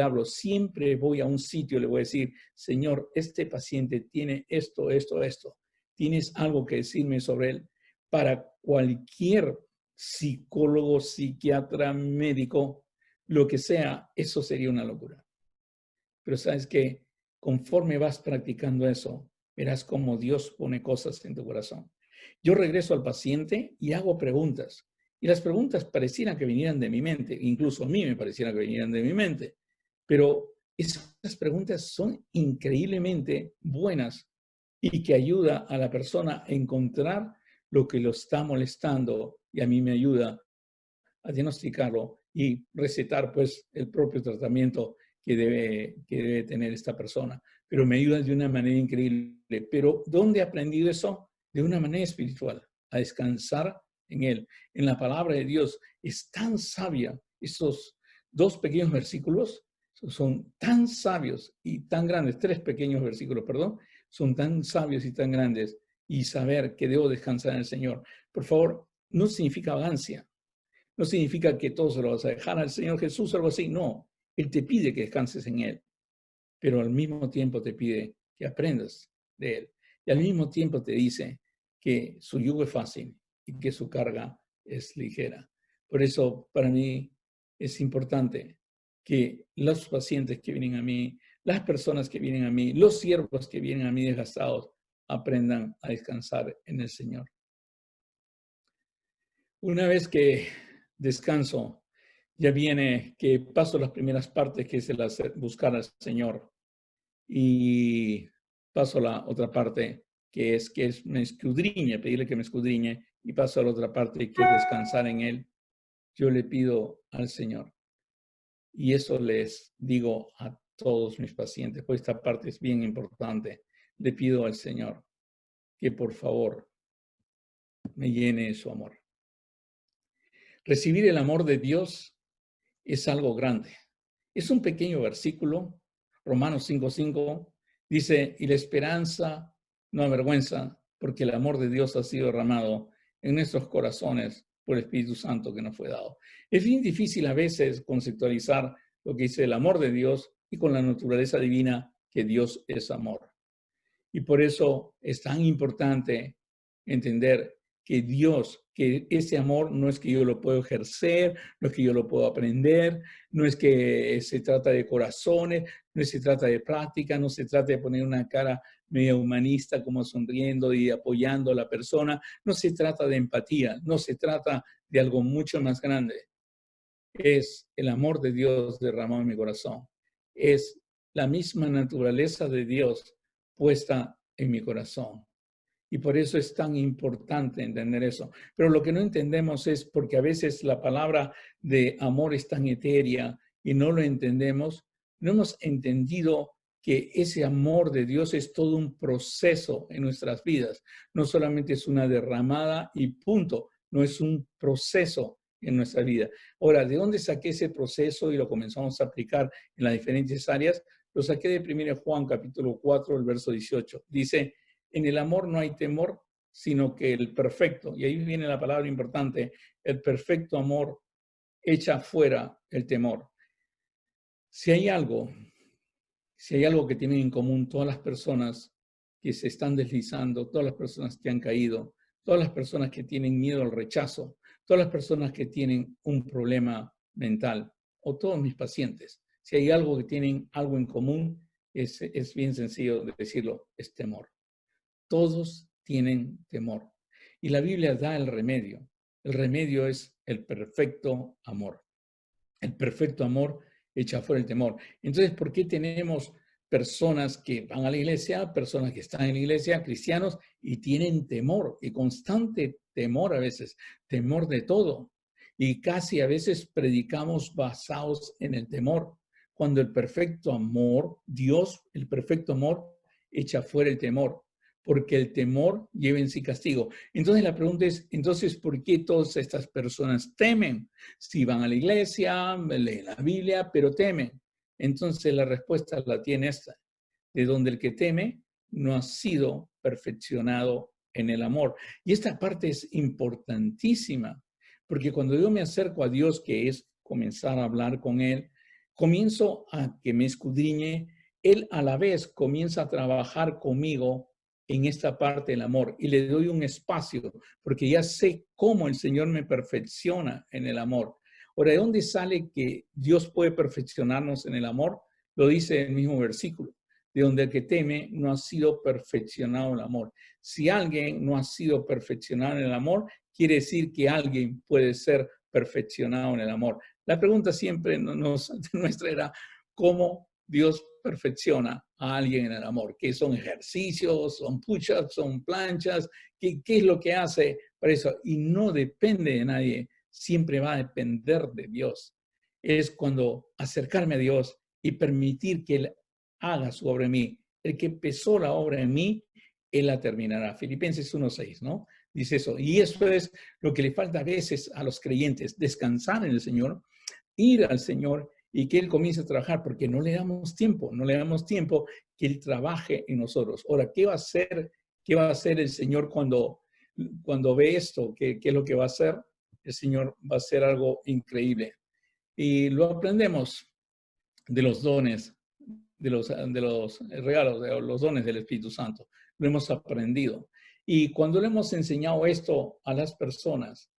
hablo, siempre voy a un sitio y le voy a decir, Señor, este paciente tiene esto. ¿Tienes algo que decirme sobre él? Para cualquier psicólogo, psiquiatra, médico, lo que sea, eso sería una locura. Pero ¿sabes qué? conforme vas practicando eso, verás cómo Dios pone cosas en tu corazón. Yo regreso al paciente y hago preguntas. Y las preguntas parecieran que vinieran de mi mente, incluso a mí me parecieran que vinieran de mi mente. Pero esas preguntas son increíblemente buenas y que ayuda a la persona a encontrar lo que lo está molestando y a mí me ayuda a diagnosticarlo y recetar pues el propio tratamiento que debe tener esta persona. Pero me ayuda de una manera increíble. Pero ¿dónde he aprendido eso? De una manera espiritual, a descansar en Él. En la palabra de Dios es tan sabia. Esos 2 pequeños versículos son tan sabios y tan grandes. 3 pequeños versículos, perdón, son tan sabios y tan grandes. Y saber que debo descansar en el Señor. Por favor, no significa vagancia. No significa que todo se lo vas a dejar al Señor Jesús o algo así. No, Él te pide que descanses en Él, pero al mismo tiempo te pide que aprendas de Él. Y al mismo tiempo te dice que su yugo es fácil y que su carga es ligera. Por eso, para mí, es importante que los pacientes que vienen a mí, las personas que vienen a mí, los siervos que vienen a mí desgastados, aprendan a descansar en el Señor. Una vez que descanso, ya viene que paso las primeras partes, que es el buscar al Señor. Y paso a la otra parte, que es me escudriñe, pedirle que me escudriñe. Y paso a la otra parte, que es descansar en Él. Yo le pido al Señor. Y eso les digo a todos mis pacientes, pues esta parte es bien importante. Le pido al Señor que por favor me llene de su amor. Recibir el amor de Dios es algo grande. Es un pequeño versículo, Romanos 5:5, dice, y la esperanza no avergüenza, porque el amor de Dios ha sido derramado en nuestros corazones por el Espíritu Santo que nos fue dado. Es bien difícil a veces conceptualizar lo que dice el amor de Dios y con la naturaleza divina que Dios es amor. Y por eso es tan importante entender que Dios, que ese amor no es que yo lo puedo ejercer, no es que yo lo puedo aprender, no es que se trata de corazones, no se trata de práctica, no se trata de poner una cara media humanista como sonriendo y apoyando a la persona, no se trata de empatía, no se trata de algo mucho más grande. Es el amor de Dios derramado en mi corazón. Es la misma naturaleza de Dios puesta en mi corazón. Y por eso es tan importante entender eso. Pero lo que no entendemos es porque a veces la palabra de amor es tan etérea y no lo entendemos, no hemos entendido que ese amor de Dios es todo un proceso en nuestras vidas. No solamente es una derramada y punto, no es un proceso en nuestra vida. Ahora, ¿de dónde saqué ese proceso y lo comenzamos a aplicar en las diferentes áreas? Lo saqué de 1 Juan capítulo 4, el verso 18. Dice, en el amor no hay temor, sino que el perfecto, y ahí viene la palabra importante, el perfecto amor echa fuera el temor. Si hay algo que tienen en común todas las personas que se están deslizando, todas las personas que han caído, todas las personas que tienen miedo al rechazo, todas las personas que tienen un problema mental, o todos mis pacientes, si hay algo que tienen algo en común, es bien sencillo de decirlo, es temor. Todos tienen temor. Y la Biblia da el remedio. El remedio es el perfecto amor. El perfecto amor echa fuera el temor. Entonces, ¿por qué tenemos personas que van a la iglesia, personas que están en la iglesia, cristianos, y tienen temor, y constante temor a veces, temor de todo? Y casi a veces predicamos basados en el temor, cuando el perfecto amor, Dios, el perfecto amor, echa fuera el temor, porque el temor lleva en sí castigo. Entonces la pregunta es, entonces, ¿por qué todas estas personas temen? Si van a la iglesia, leen la Biblia, pero temen. Entonces la respuesta la tiene esta, de donde el que teme no ha sido perfeccionado en el amor. Y esta parte es importantísima, porque cuando yo me acerco a Dios, que es comenzar a hablar con Él, comienzo a que me escudriñe, Él a la vez comienza a trabajar conmigo en esta parte del amor y le doy un espacio porque ya sé cómo el Señor me perfecciona en el amor. Ahora, ¿de dónde sale que Dios puede perfeccionarnos en el amor? Lo dice el mismo versículo. de donde el que teme no ha sido perfeccionado en el amor. Si alguien no ha sido perfeccionado en el amor, quiere decir que alguien puede ser perfeccionado en el amor. La pregunta siempre nuestra era, ¿cómo Dios perfecciona a alguien en el amor? ¿Qué son ejercicios? ¿Son push-ups? ¿Son planchas? ¿Qué es lo que hace para eso? Y no depende de nadie, siempre va a depender de Dios. Es cuando acercarme a Dios y permitir que Él haga su obra en mí. El que empezó la obra en mí, Él la terminará. Filipenses 1:6, ¿no? Dice eso. Y eso es lo que le falta a veces a los creyentes, descansar en el Señor, ir al Señor y que Él comience a trabajar, porque no le damos tiempo que Él trabaje en nosotros. Ahora, ¿qué va a hacer el Señor cuando ve esto? ¿Qué es lo que va a hacer? El Señor va a hacer algo increíble. Y lo aprendemos de los dones, de los regalos, de los dones del Espíritu Santo. Lo hemos aprendido. Y cuando le hemos enseñado esto a las personas,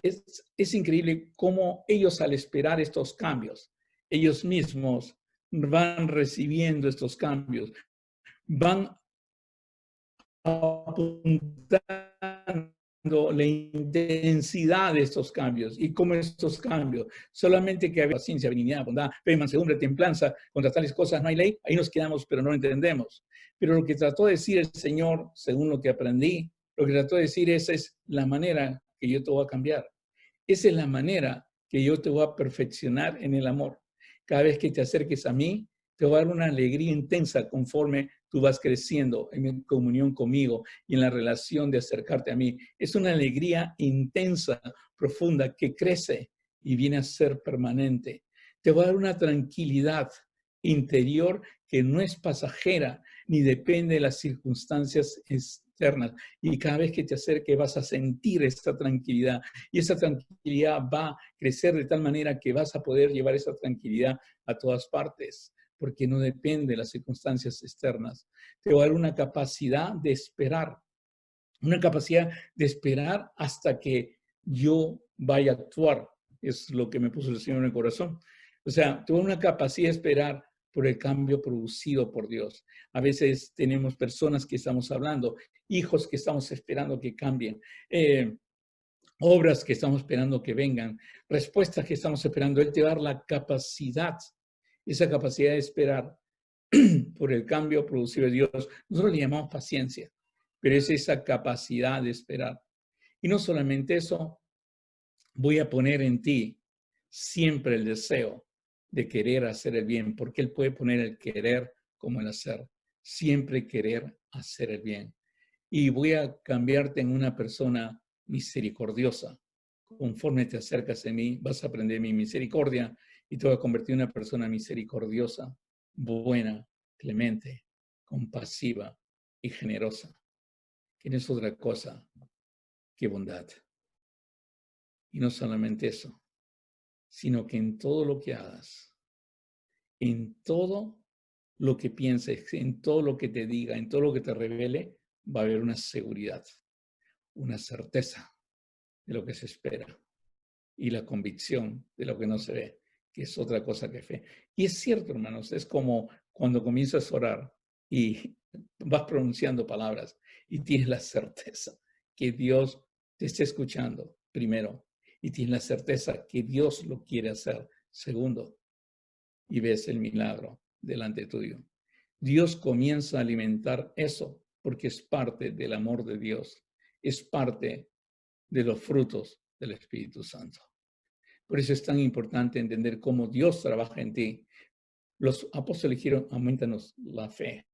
es increíble cómo ellos, al esperar estos cambios, ellos mismos van recibiendo estos cambios, van apuntando la intensidad de estos cambios y cómo estos cambios, solamente que hay paciencia, benignidad, bondad, fe, mansedumbre, templanza, contra tales cosas no hay ley, ahí nos quedamos, pero no entendemos. Pero lo que trató de decir el Señor, según lo que aprendí, lo que trató de decir es la manera que yo te voy a cambiar. Esa es la manera que yo te voy a perfeccionar en el amor. Cada vez que te acerques a mí, te va a dar una alegría intensa conforme tú vas creciendo en comunión conmigo y en la relación de acercarte a mí. Es una alegría intensa, profunda, que crece y viene a ser permanente. Te va a dar una tranquilidad interior que no es pasajera ni depende de las circunstancias externas. Y cada vez que te acerques vas a sentir esta tranquilidad. Y esa tranquilidad va a crecer de tal manera que vas a poder llevar esa tranquilidad a todas partes, porque no depende de las circunstancias externas. Te va a dar una capacidad de esperar hasta que yo vaya a actuar. Es lo que me puso el Señor en el corazón. O sea, te va a dar una capacidad de esperar por el cambio producido por Dios. A veces tenemos personas que estamos hablando, hijos que estamos esperando que cambien, obras que estamos esperando que vengan, respuestas que estamos esperando. Él te va a dar la capacidad, esa capacidad de esperar por el cambio producido de Dios. Nosotros le llamamos paciencia, pero es esa capacidad de esperar. Y no solamente eso, voy a poner en ti siempre el deseo de querer hacer el bien, porque Él puede poner el querer como el hacer. Siempre querer hacer el bien. Y voy a cambiarte en una persona misericordiosa. Conforme te acercas a mí, vas a aprender mi misericordia y te voy a convertir en una persona misericordiosa, buena, clemente, compasiva y generosa. Que no es otra cosa que bondad. Y no solamente eso, sino que en todo lo que hagas, en todo lo que pienses, en todo lo que te diga, en todo lo que te revele, va a haber una seguridad, una certeza de lo que se espera y la convicción de lo que no se ve, que es otra cosa que fe. Y es cierto, hermanos, es como cuando comienzas a orar y vas pronunciando palabras y tienes la certeza que Dios te está escuchando, primero, y tienes la certeza que Dios lo quiere hacer, segundo, y ves el milagro delante tuyo. Dios comienza a alimentar eso porque es parte del amor de Dios, es parte de los frutos del Espíritu Santo. Por eso es tan importante entender cómo Dios trabaja en ti. Los apóstoles dijeron, aumentanos la fe.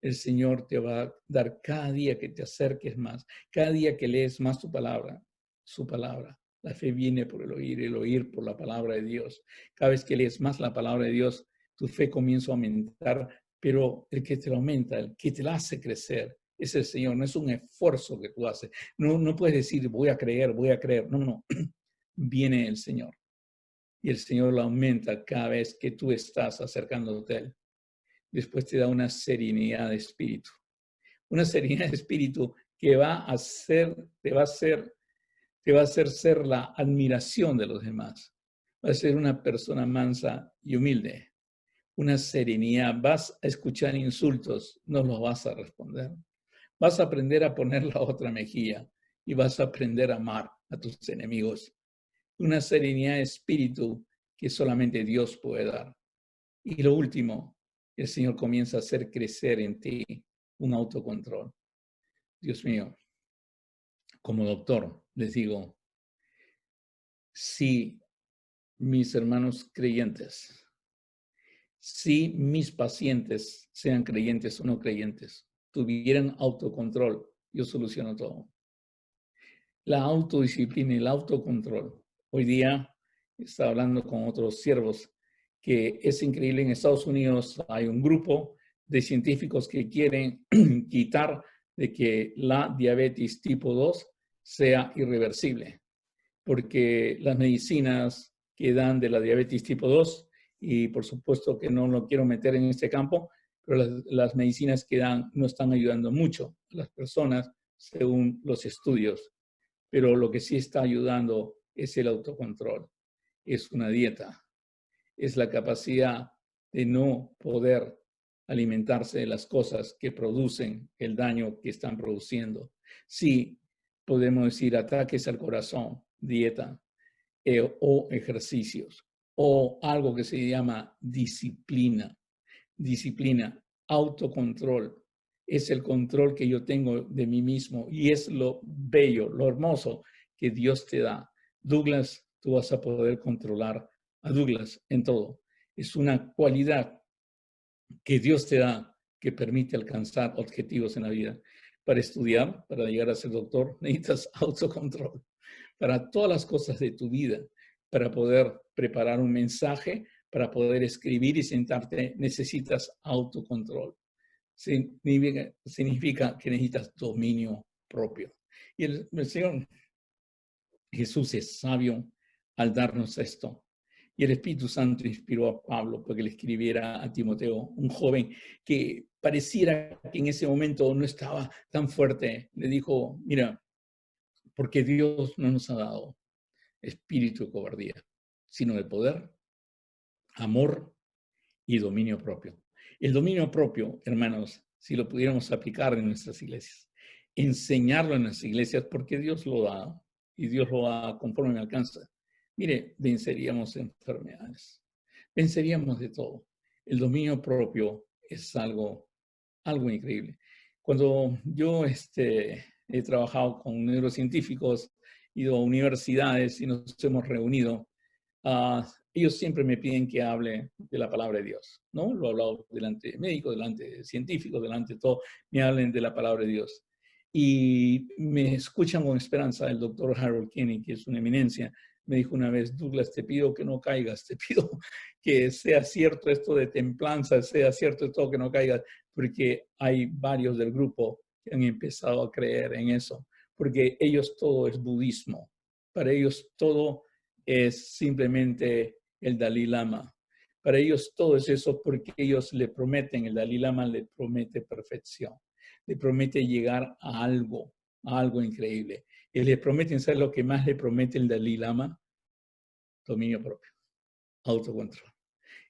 El Señor te va a dar cada día que te acerques más, cada día que lees más tu palabra, su palabra. La fe viene por el oír por la palabra de Dios. Cada vez que lees más la palabra de Dios, tu fe comienza a aumentar, pero el que te la aumenta, el que te la hace crecer, es el Señor. No es un esfuerzo que tú haces. No puedes decir, voy a creer. No. Viene el Señor. Y el Señor lo aumenta cada vez que tú estás acercándote a Él. Después te da una serenidad de espíritu. Una serenidad de espíritu que te va a hacer ser la admiración de los demás. Va a ser una persona mansa y humilde. una serenidad. Vas a escuchar insultos, no los vas a responder. Vas a aprender a poner la otra mejilla y vas a aprender a amar a tus enemigos. Una serenidad de espíritu que solamente Dios puede dar. Y lo último, el Señor comienza a hacer crecer en ti un autocontrol. Dios mío, como doctor, les digo, si mis hermanos creyentes, si mis pacientes, sean creyentes o no creyentes, tuvieran autocontrol, yo soluciono todo. La autodisciplina y el autocontrol. Hoy día estaba hablando con otros siervos que es increíble. En Estados Unidos hay un grupo de científicos que quieren quitar de que la diabetes tipo 2 sea irreversible, porque las medicinas que dan de la diabetes tipo 2, y por supuesto que no lo quiero meter en este campo, pero las medicinas que dan no están ayudando mucho a las personas según los estudios. Pero lo que sí está ayudando es el autocontrol, es una dieta, es la capacidad de no poder alimentarse de las cosas que producen el daño que están produciendo. Sí, podemos decir ataques al corazón, dieta, o ejercicios, o algo que se llama disciplina. Disciplina, autocontrol, es el control que yo tengo de mí mismo y es lo bello, lo hermoso que Dios te da. Douglas, tú vas a poder controlar a Douglas en todo. Es una cualidad que Dios te da que permite alcanzar objetivos en la vida. Para estudiar, para llegar a ser doctor, necesitas autocontrol. Para todas las cosas de tu vida, para poder preparar un mensaje, para poder escribir y sentarte, necesitas autocontrol. Significa que necesitas dominio propio. Y el Señor Jesús es sabio al darnos esto. Y el Espíritu Santo inspiró a Pablo para que le escribiera a Timoteo, un joven que pareciera que en ese momento no estaba tan fuerte. Le dijo, mira, porque Dios no nos ha dado espíritu de cobardía, sino de poder, amor y dominio propio. El dominio propio, hermanos, si lo pudiéramos aplicar en nuestras iglesias, enseñarlo en las iglesias, porque Dios lo da y Dios lo da conforme me alcanza. Mire, venceríamos enfermedades, venceríamos de todo. El dominio propio es algo increíble. Cuando yo he trabajado con neurocientíficos, ido a universidades y nos hemos reunido, ellos siempre me piden que hable de la palabra de Dios, ¿no? Lo he hablado delante de médicos, delante de científicos, delante de todo, me hablen de la palabra de Dios. Y me escuchan con esperanza. El doctor Harold Kenny, que es una eminencia, me dijo una vez, Douglas, te pido que no caigas, te pido que sea cierto esto de templanza, sea cierto esto que no caigas, porque hay varios del grupo que han empezado a creer en eso, porque ellos todo es budismo, para ellos todo es simplemente el Dalai Lama. Para ellos todo es eso porque ellos le prometen, el Dalai Lama le promete perfección, le promete llegar a algo increíble. Y le prometen, ¿saber lo que más le promete el Dalai Lama? Dominio propio, autocontrol.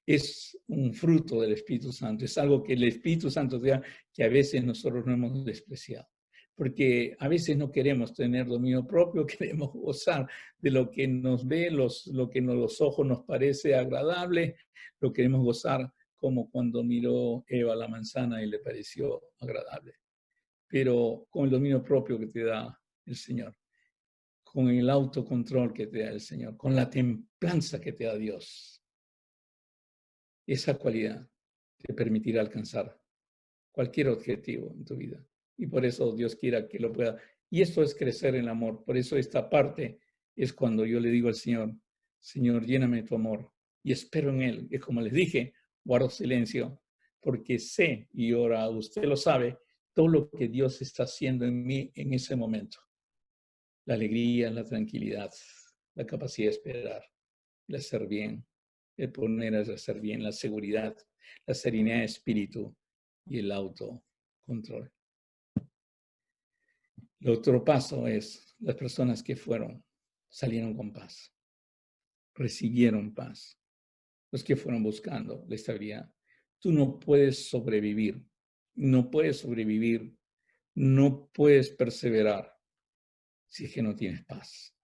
Es un fruto del Espíritu Santo, es algo que el Espíritu Santo da que a veces nosotros no hemos despreciado. Porque a veces no queremos tener dominio propio, queremos gozar de lo que nos ve, lo que los ojos nos parece agradable, lo queremos gozar como cuando miró Eva la manzana y le pareció agradable. Pero con el dominio propio que te da el Señor, con el autocontrol que te da el Señor, con la templanza que te da Dios, esa cualidad te permitirá alcanzar cualquier objetivo en tu vida. Y por eso Dios quiera que lo pueda. Y esto es crecer en amor. Por eso esta parte es cuando yo le digo al Señor, Señor, lléname de tu amor. Y espero en Él. Es como les dije, guardo silencio, porque sé, y ahora usted lo sabe, todo lo que Dios está haciendo en mí en ese momento. La alegría, la tranquilidad, la capacidad de esperar, el hacer bien, el poner a hacer bien, la seguridad, la serenidad de espíritu y el autocontrol. El otro paso es las personas que salieron con paz, recibieron paz. los que fueron buscando la estabilidad. Tú no puedes sobrevivir, no puedes sobrevivir, no puedes perseverar si es que no tienes paz.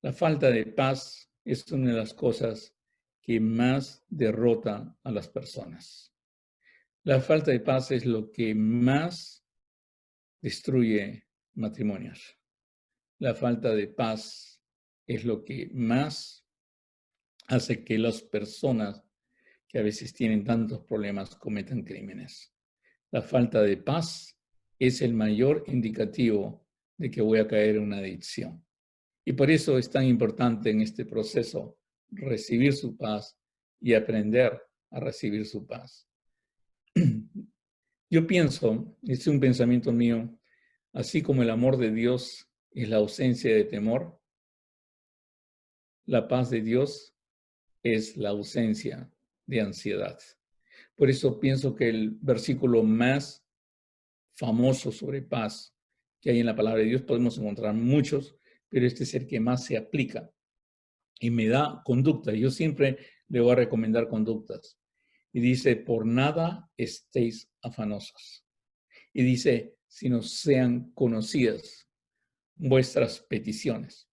La falta de paz es una de las cosas que más derrota a las personas. La falta de paz es lo que más destruye matrimonios. La falta de paz es lo que más hace que las personas que a veces tienen tantos problemas cometan crímenes. La falta de paz es el mayor indicativo de que voy a caer en una adicción. Y por eso es tan importante en este proceso recibir su paz y aprender a recibir su paz. Yo pienso, este es un pensamiento mío, así como el amor de Dios es la ausencia de temor, la paz de Dios es la ausencia de ansiedad. Por eso pienso que el versículo más famoso sobre paz que hay en la palabra de Dios, podemos encontrar muchos, pero este es el que más se aplica y me da conducta. Yo siempre le voy a recomendar conductas. Y dice, por nada estéis afanosos. Y dice, sino sean conocidas vuestras peticiones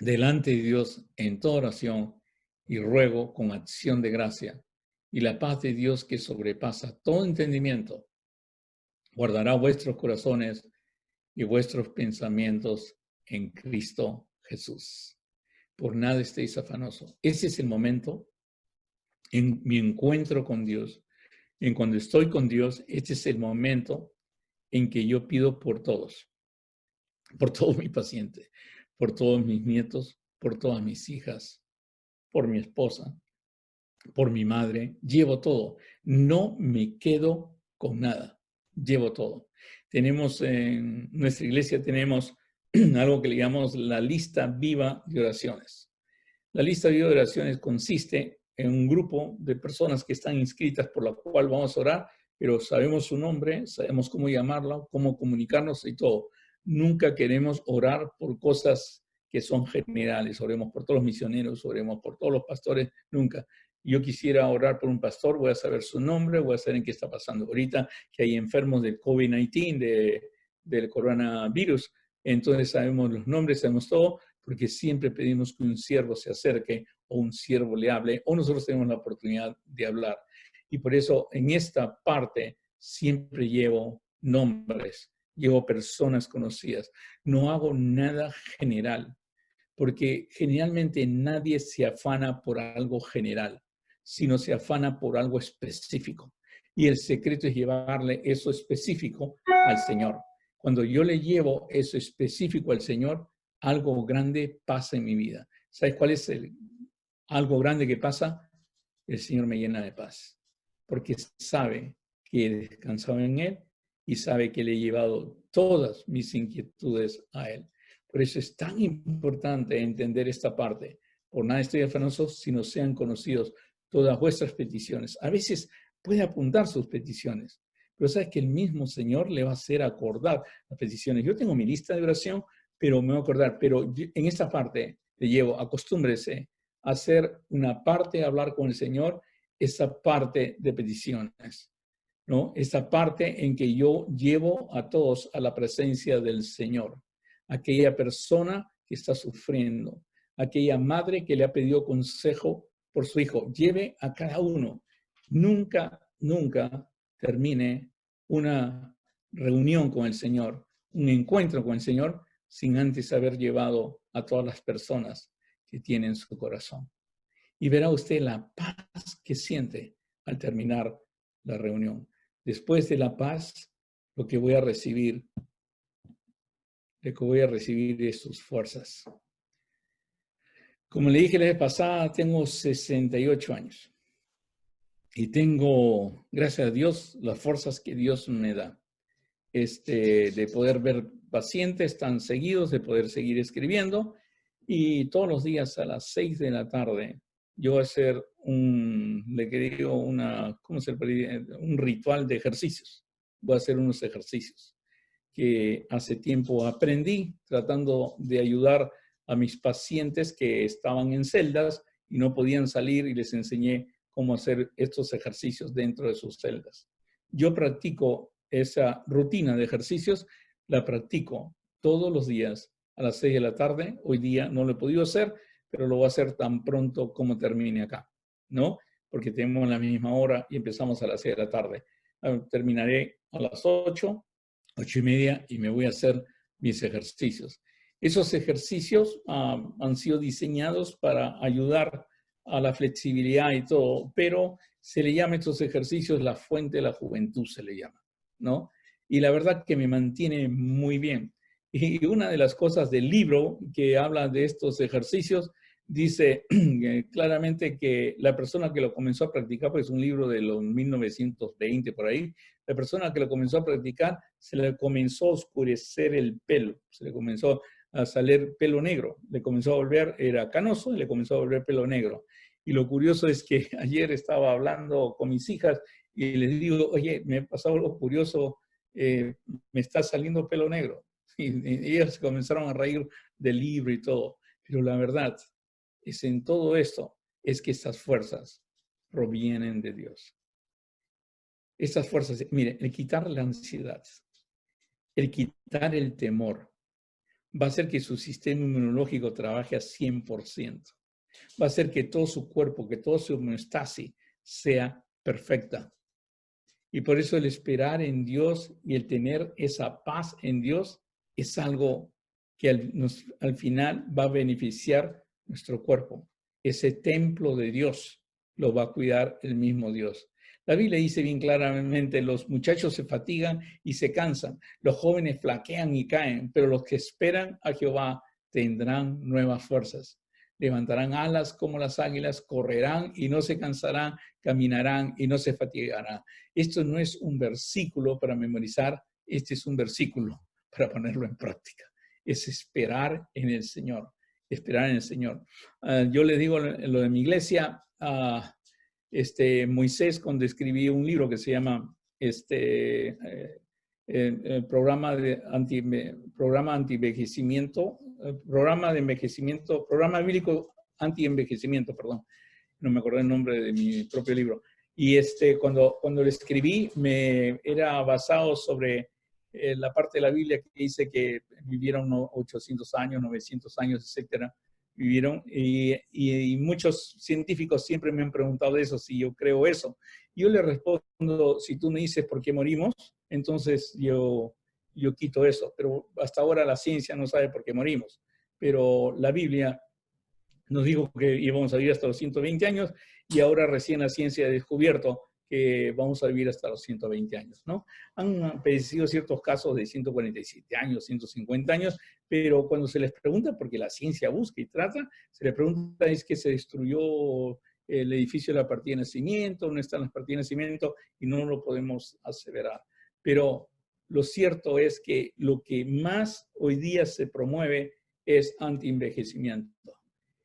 delante de Dios en toda oración y ruego con acción de gracia. Y la paz de Dios que sobrepasa todo entendimiento, guardará vuestros corazones y vuestros pensamientos en Cristo Jesús. Por nada estéis afanosos. Ese es el momento en mi encuentro con Dios. En cuando estoy con Dios, este es el momento en que yo pido por todos, por todo mi paciente, por todos mis nietos, por todas mis hijas, por mi esposa, por mi madre. Llevo todo. No me quedo con nada. Llevo todo. Tenemos en nuestra iglesia, tenemos algo que le llamamos la lista viva de oraciones. La lista viva de oraciones consiste en un grupo de personas que están inscritas por la cual vamos a orar, pero sabemos su nombre, sabemos cómo llamarla, cómo comunicarnos y todo. Nunca queremos orar por cosas que son generales. Oremos por todos los misioneros, oremos por todos los pastores, nunca. Yo quisiera orar por un pastor, voy a saber su nombre, voy a saber en qué está pasando. Ahorita que hay enfermos del COVID-19, del coronavirus, entonces sabemos los nombres, sabemos todo, porque siempre pedimos que un siervo se acerque o un siervo le hable, o nosotros tenemos la oportunidad de hablar. Y por eso en esta parte siempre llevo nombres, llevo personas conocidas. No hago nada general, porque generalmente nadie se afana por algo general, sino se afana por algo específico. Y el secreto es llevarle eso específico al Señor. Cuando yo le llevo eso específico al Señor, algo grande pasa en mi vida. ¿Sabes cuál es algo grande que pasa? El Señor me llena de paz, porque sabe que he descansado en Él y sabe que le he llevado todas mis inquietudes a Él. Por eso es tan importante entender esta parte. Por nada estoy afanoso, sino sean conocidos todas vuestras peticiones. A veces puede apuntar sus peticiones, pero sabes que el mismo Señor le va a hacer acordar las peticiones. Yo tengo mi lista de oración, pero me voy a acordar. Pero en esta parte le llevo, acostúmbrese a hacer una parte, hablar con el Señor, esa parte de peticiones, ¿no? Esa parte en que yo llevo a todos a la presencia del Señor. Aquella persona que está sufriendo, aquella madre que le ha pedido consejo por su hijo, lleve a cada uno. Nunca, nunca termine una reunión con el Señor, un encuentro con el Señor, sin antes haber llevado a todas las personas que tienen su corazón. Y verá usted la paz que siente al terminar la reunión. Después de la paz, lo que voy a recibir es sus fuerzas. Como le dije la vez pasada, tengo 68 años. Y tengo, gracias a Dios, las fuerzas que Dios me da. De poder ver pacientes tan seguidos, de poder seguir escribiendo. Y todos los días a las 6 de la tarde, yo voy a hacer un ritual de ejercicios. Voy a hacer unos ejercicios que hace tiempo aprendí tratando de ayudar a mis pacientes que estaban en celdas y no podían salir y les enseñé cómo hacer estos ejercicios dentro de sus celdas. Yo practico esa rutina de ejercicios, la practico todos los días a las 6 de la tarde. Hoy día no lo he podido hacer, pero lo voy a hacer tan pronto como termine acá, ¿no? Porque tenemos la misma hora y empezamos a las 6 de la tarde. Terminaré a las 8, 8:30 y me voy a hacer mis ejercicios. Esos ejercicios han sido diseñados para ayudar a la flexibilidad y todo, pero se le llama a estos ejercicios la fuente de la juventud, se le llama, ¿no? Y la verdad que me mantiene muy bien. Y una de las cosas del libro que habla de estos ejercicios dice claramente que la persona que lo comenzó a practicar, pues es un libro de los 1920 por ahí, la persona que lo comenzó a practicar se le comenzó a oscurecer el pelo, se le comenzó a salir pelo negro, le comenzó a volver, era canoso y le comenzó a volver pelo negro. Y lo curioso es que ayer estaba hablando con mis hijas y les digo, oye, me ha pasado algo curioso, me está saliendo pelo negro. Y ellas comenzaron a reír del libro y todo. Pero la verdad es en todo esto es que estas fuerzas provienen de Dios. Estas fuerzas, mire, el quitar la ansiedad, el quitar el temor, va a hacer que su sistema inmunológico trabaje a 100%. Va a hacer que todo su cuerpo, que toda su homeostasis sea perfecta. Y por eso el esperar en Dios y el tener esa paz en Dios es algo que al final va a beneficiar nuestro cuerpo. Ese templo de Dios lo va a cuidar el mismo Dios. La Biblia dice bien claramente, los muchachos se fatigan y se cansan, los jóvenes flaquean y caen, pero los que esperan a Jehová tendrán nuevas fuerzas. Levantarán alas como las águilas, correrán y no se cansarán, caminarán y no se fatigarán. Esto no es un versículo para memorizar, este es un versículo para ponerlo en práctica. Es esperar en el Señor, esperar en el Señor. Yo le digo lo de mi iglesia, Moisés, cuando escribí un libro que se llama programa anti-envejecimiento, programa bíblico anti-envejecimiento, perdón, no me acuerdo el nombre de mi propio libro. Y cuando lo escribí, era basado sobre la parte de la Biblia que dice que vivieron 800 años, 900 años, etcétera. Vivieron y muchos científicos siempre me han preguntado eso, si yo creo eso. Yo le respondo, si tú me dices por qué morimos, entonces yo quito eso. Pero hasta ahora la ciencia no sabe por qué morimos. Pero la Biblia nos dijo que íbamos a vivir hasta los 120 años y ahora recién la ciencia ha descubierto que vamos a vivir hasta los 120 años, ¿no? Han aparecido ciertos casos de 147 años, 150 años, pero cuando se les pregunta, porque la ciencia busca y trata, se les pregunta es que se destruyó el edificio de la partida de nacimiento, no están las partidas de nacimiento y no lo podemos aseverar. Pero lo cierto es que lo que más hoy día se promueve es anti-envejecimiento.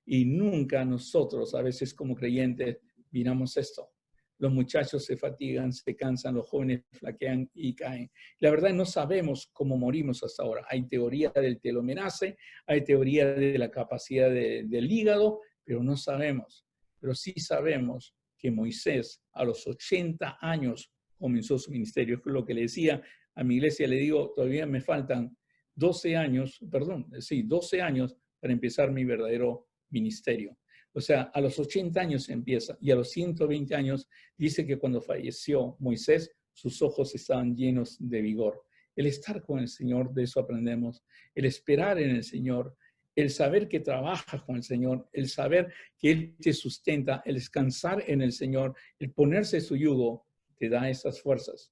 Y nunca nosotros, a veces como creyentes, miramos esto. Los muchachos se fatigan, se cansan, los jóvenes flaquean y caen. La verdad no sabemos cómo morimos hasta ahora. Hay teoría del telomerase, hay teoría de la capacidad del hígado, pero no sabemos. Pero sí sabemos que Moisés a los 80 años comenzó su ministerio. Es lo que le decía a mi iglesia, le digo, todavía me faltan 12 años para empezar mi verdadero ministerio. O sea, a los 80 años empieza y a los 120 años dice que cuando falleció Moisés, sus ojos estaban llenos de vigor. El estar con el Señor, de eso aprendemos. El esperar en el Señor, el saber que trabajas con el Señor, el saber que Él te sustenta, el descansar en el Señor, el ponerse su yugo, te da esas fuerzas.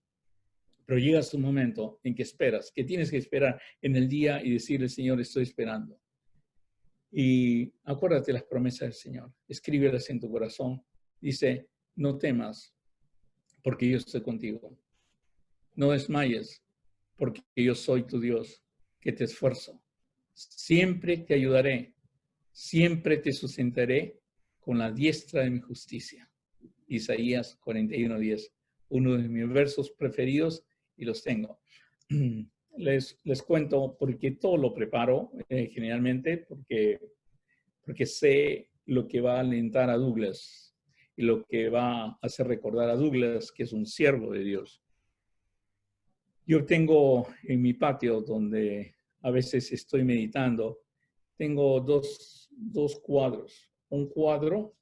Pero llega un momento en que esperas, que tienes que esperar en el día y decirle, Señor, estoy esperando. Y acuérdate las promesas del Señor, escríbelas en tu corazón. Dice, no temas, porque yo estoy contigo. No desmayes, porque yo soy tu Dios, que te esfuerzo. Siempre te ayudaré, siempre te sustentaré con la diestra de mi justicia. Isaías 41:10, uno de mis versos preferidos y los tengo. Les cuento porque todo lo preparo generalmente, porque sé lo que va a alentar a Douglas y lo que va a hacer recordar a Douglas que es un siervo de Dios. Yo tengo en mi patio, donde a veces estoy meditando, tengo dos cuadros. Un cuadro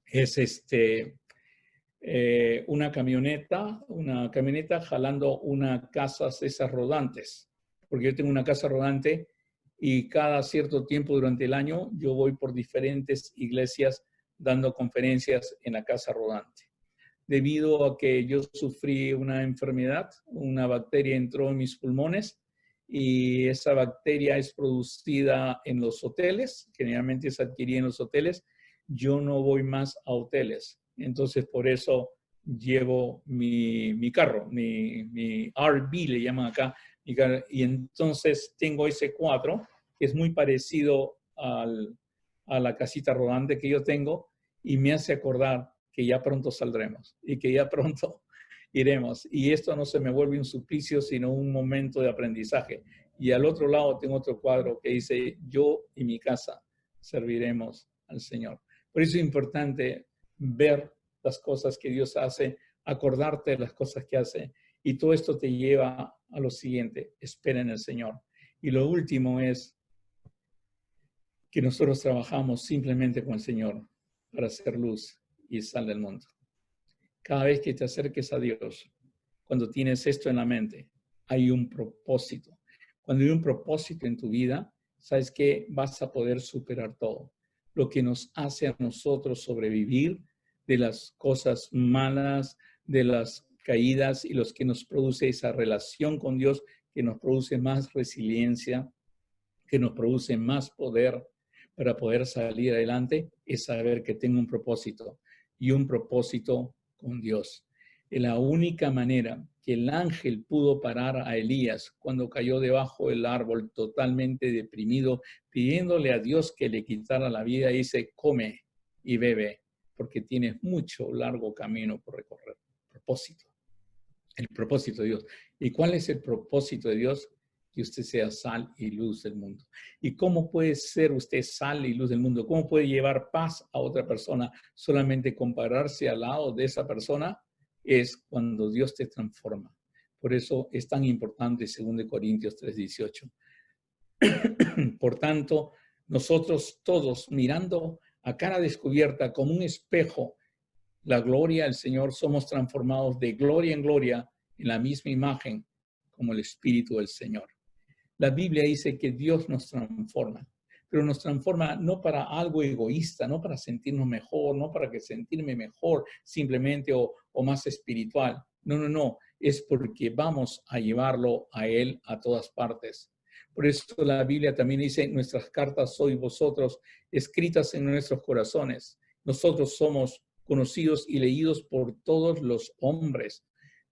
es una camioneta jalando una casa de esas rodantes, porque yo tengo una casa rodante y cada cierto tiempo durante el año yo voy por diferentes iglesias dando conferencias en la casa rodante. Debido a que yo sufrí una enfermedad, una bacteria entró en mis pulmones y esa bacteria es producida en los hoteles, generalmente es adquirida en los hoteles. Yo no voy más a hoteles, entonces por eso llevo mi carro, mi RV le llaman acá, y entonces tengo ese cuadro que es muy parecido a la casita rodante que yo tengo y me hace acordar que ya pronto saldremos y que ya pronto iremos. Y esto no se me vuelve un suplicio, sino un momento de aprendizaje. Y al otro lado tengo otro cuadro que dice, yo y mi casa serviremos al Señor. Por eso es importante ver las cosas que Dios hace, acordarte de las cosas que hace. Y todo esto te lleva a lo siguiente, espera en el Señor. Y lo último es que nosotros trabajamos simplemente con el Señor para hacer luz y sal del mundo. Cada vez que te acerques a Dios, cuando tienes esto en la mente, hay un propósito. Cuando hay un propósito en tu vida, sabes que vas a poder superar todo. Lo que nos hace a nosotros sobrevivir de las cosas malas, de las caídas y los que nos produce esa relación con Dios, que nos produce más resiliencia, que nos produce más poder para poder salir adelante, es saber que tengo un propósito y un propósito con Dios. Es la única manera que el ángel pudo parar a Elías cuando cayó debajo del árbol totalmente deprimido, pidiéndole a Dios que le quitara la vida, y dice, come y bebe, porque tienes mucho largo camino por recorrer. Propósito. El propósito de Dios. ¿Y cuál es el propósito de Dios? Que usted sea sal y luz del mundo. ¿Y cómo puede ser usted sal y luz del mundo? ¿Cómo puede llevar paz a otra persona? Solamente compararse al lado de esa persona es cuando Dios te transforma. Por eso es tan importante 2 Corintios 3:18. Por tanto, nosotros todos mirando a cara descubierta como un espejo la gloria del Señor, somos transformados de gloria en gloria en la misma imagen como el Espíritu del Señor. La Biblia dice que Dios nos transforma, pero nos transforma no para algo egoísta, no para sentirnos mejor, no para que sentirme mejor simplemente o más espiritual. No. Es porque vamos a llevarlo a Él a todas partes. Por eso la Biblia también dice, nuestras cartas sois vosotros, escritas en nuestros corazones. Nosotros somos conocidos y leídos por todos los hombres.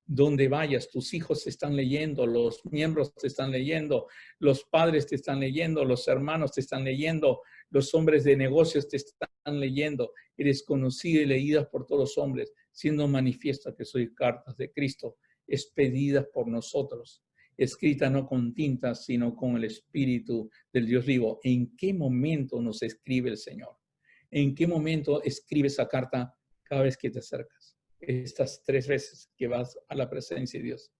Donde vayas, tus hijos te están leyendo, los miembros te están leyendo, los padres te están leyendo, los hermanos te están leyendo, los hombres de negocios te están leyendo. Eres conocido y leída por todos los hombres, siendo manifiesta que soy cartas de Cristo, expedidas por nosotros, escrita no con tintas, sino con el Espíritu del Dios vivo. ¿En qué momento nos escribe el Señor? ¿En qué momento escribe esa carta? Cada vez que te acercas. Estas 3 veces que vas a la presencia de Dios,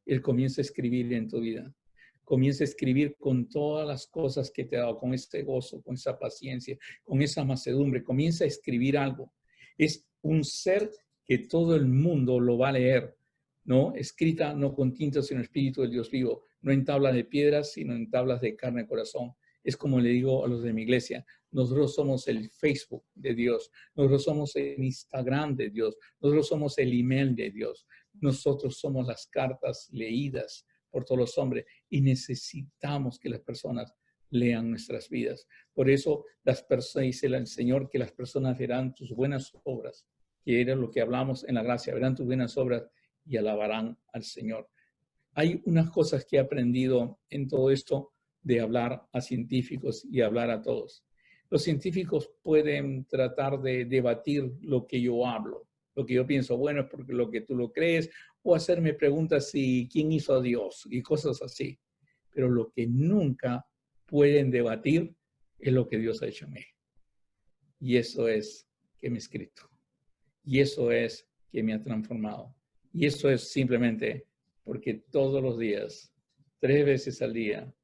Él comienza a escribir en tu vida. Comienza a escribir con todas las cosas que te ha dado, con ese gozo, con esa paciencia, con esa mansedumbre. Comienza a escribir algo. Es un ser que todo el mundo lo va a leer, ¿no? Escrita no con tinta, sino espíritu del Dios vivo. No en tablas de piedras, sino en tablas de carne y corazón. Es como le digo a los de mi iglesia, nosotros somos el Facebook de Dios, nosotros somos el Instagram de Dios, nosotros somos el email de Dios, nosotros somos las cartas leídas por todos los hombres y necesitamos que las personas lean nuestras vidas. Por eso las personas, dice el Señor, que las personas verán tus buenas obras, que era lo que hablamos en la gracia, verán tus buenas obras y alabarán al Señor. Hay unas cosas que he aprendido en todo esto de hablar a científicos y hablar a todos. Los científicos pueden tratar de debatir lo que yo hablo, lo que yo pienso, bueno, es porque lo que tú lo crees, o hacerme preguntas si quién hizo a Dios y cosas así. Pero lo que nunca pueden debatir es lo que Dios ha hecho en mí. Y eso es que me he escrito. Y eso es que me ha transformado. Y eso es simplemente porque todos los días, 3 veces al día,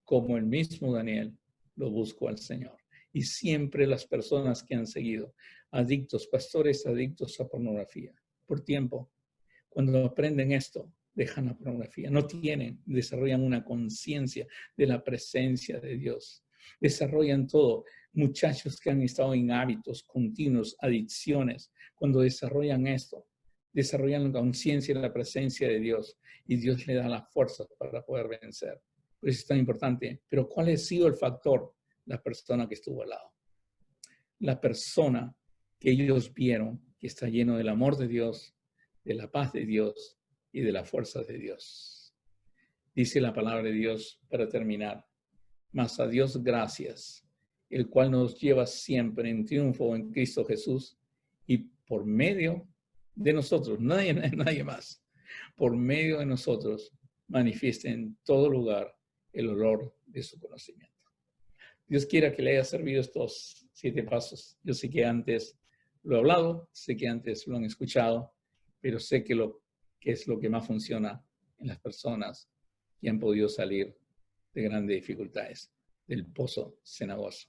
como el mismo Daniel, lo busco al Señor. Y siempre las personas que han seguido, adictos, pastores adictos a pornografía, por tiempo, cuando aprenden esto, dejan la pornografía. No desarrollan una conciencia de la presencia de Dios. Desarrollan todo. Muchachos que han estado en hábitos continuos, adicciones, cuando desarrollan esto, desarrollan la conciencia de la presencia de Dios y Dios le da las fuerzas para poder vencer. Por eso es tan importante. Pero ¿cuál ha sido el factor? La persona que estuvo al lado. La persona que ellos vieron que está lleno del amor de Dios, de la paz de Dios y de la fuerza de Dios. Dice la palabra de Dios para terminar. Mas a Dios gracias, el cual nos lleva siempre en triunfo en Cristo Jesús y por medio de nosotros, nadie más, por medio de nosotros manifiesta en todo lugar el olor de su conocimiento. Dios quiera que le haya servido estos 7 pasos. Yo sé que antes lo he hablado, sé que antes lo han escuchado, pero sé que es lo que más funciona en las personas que han podido salir de grandes dificultades del pozo cenagoso.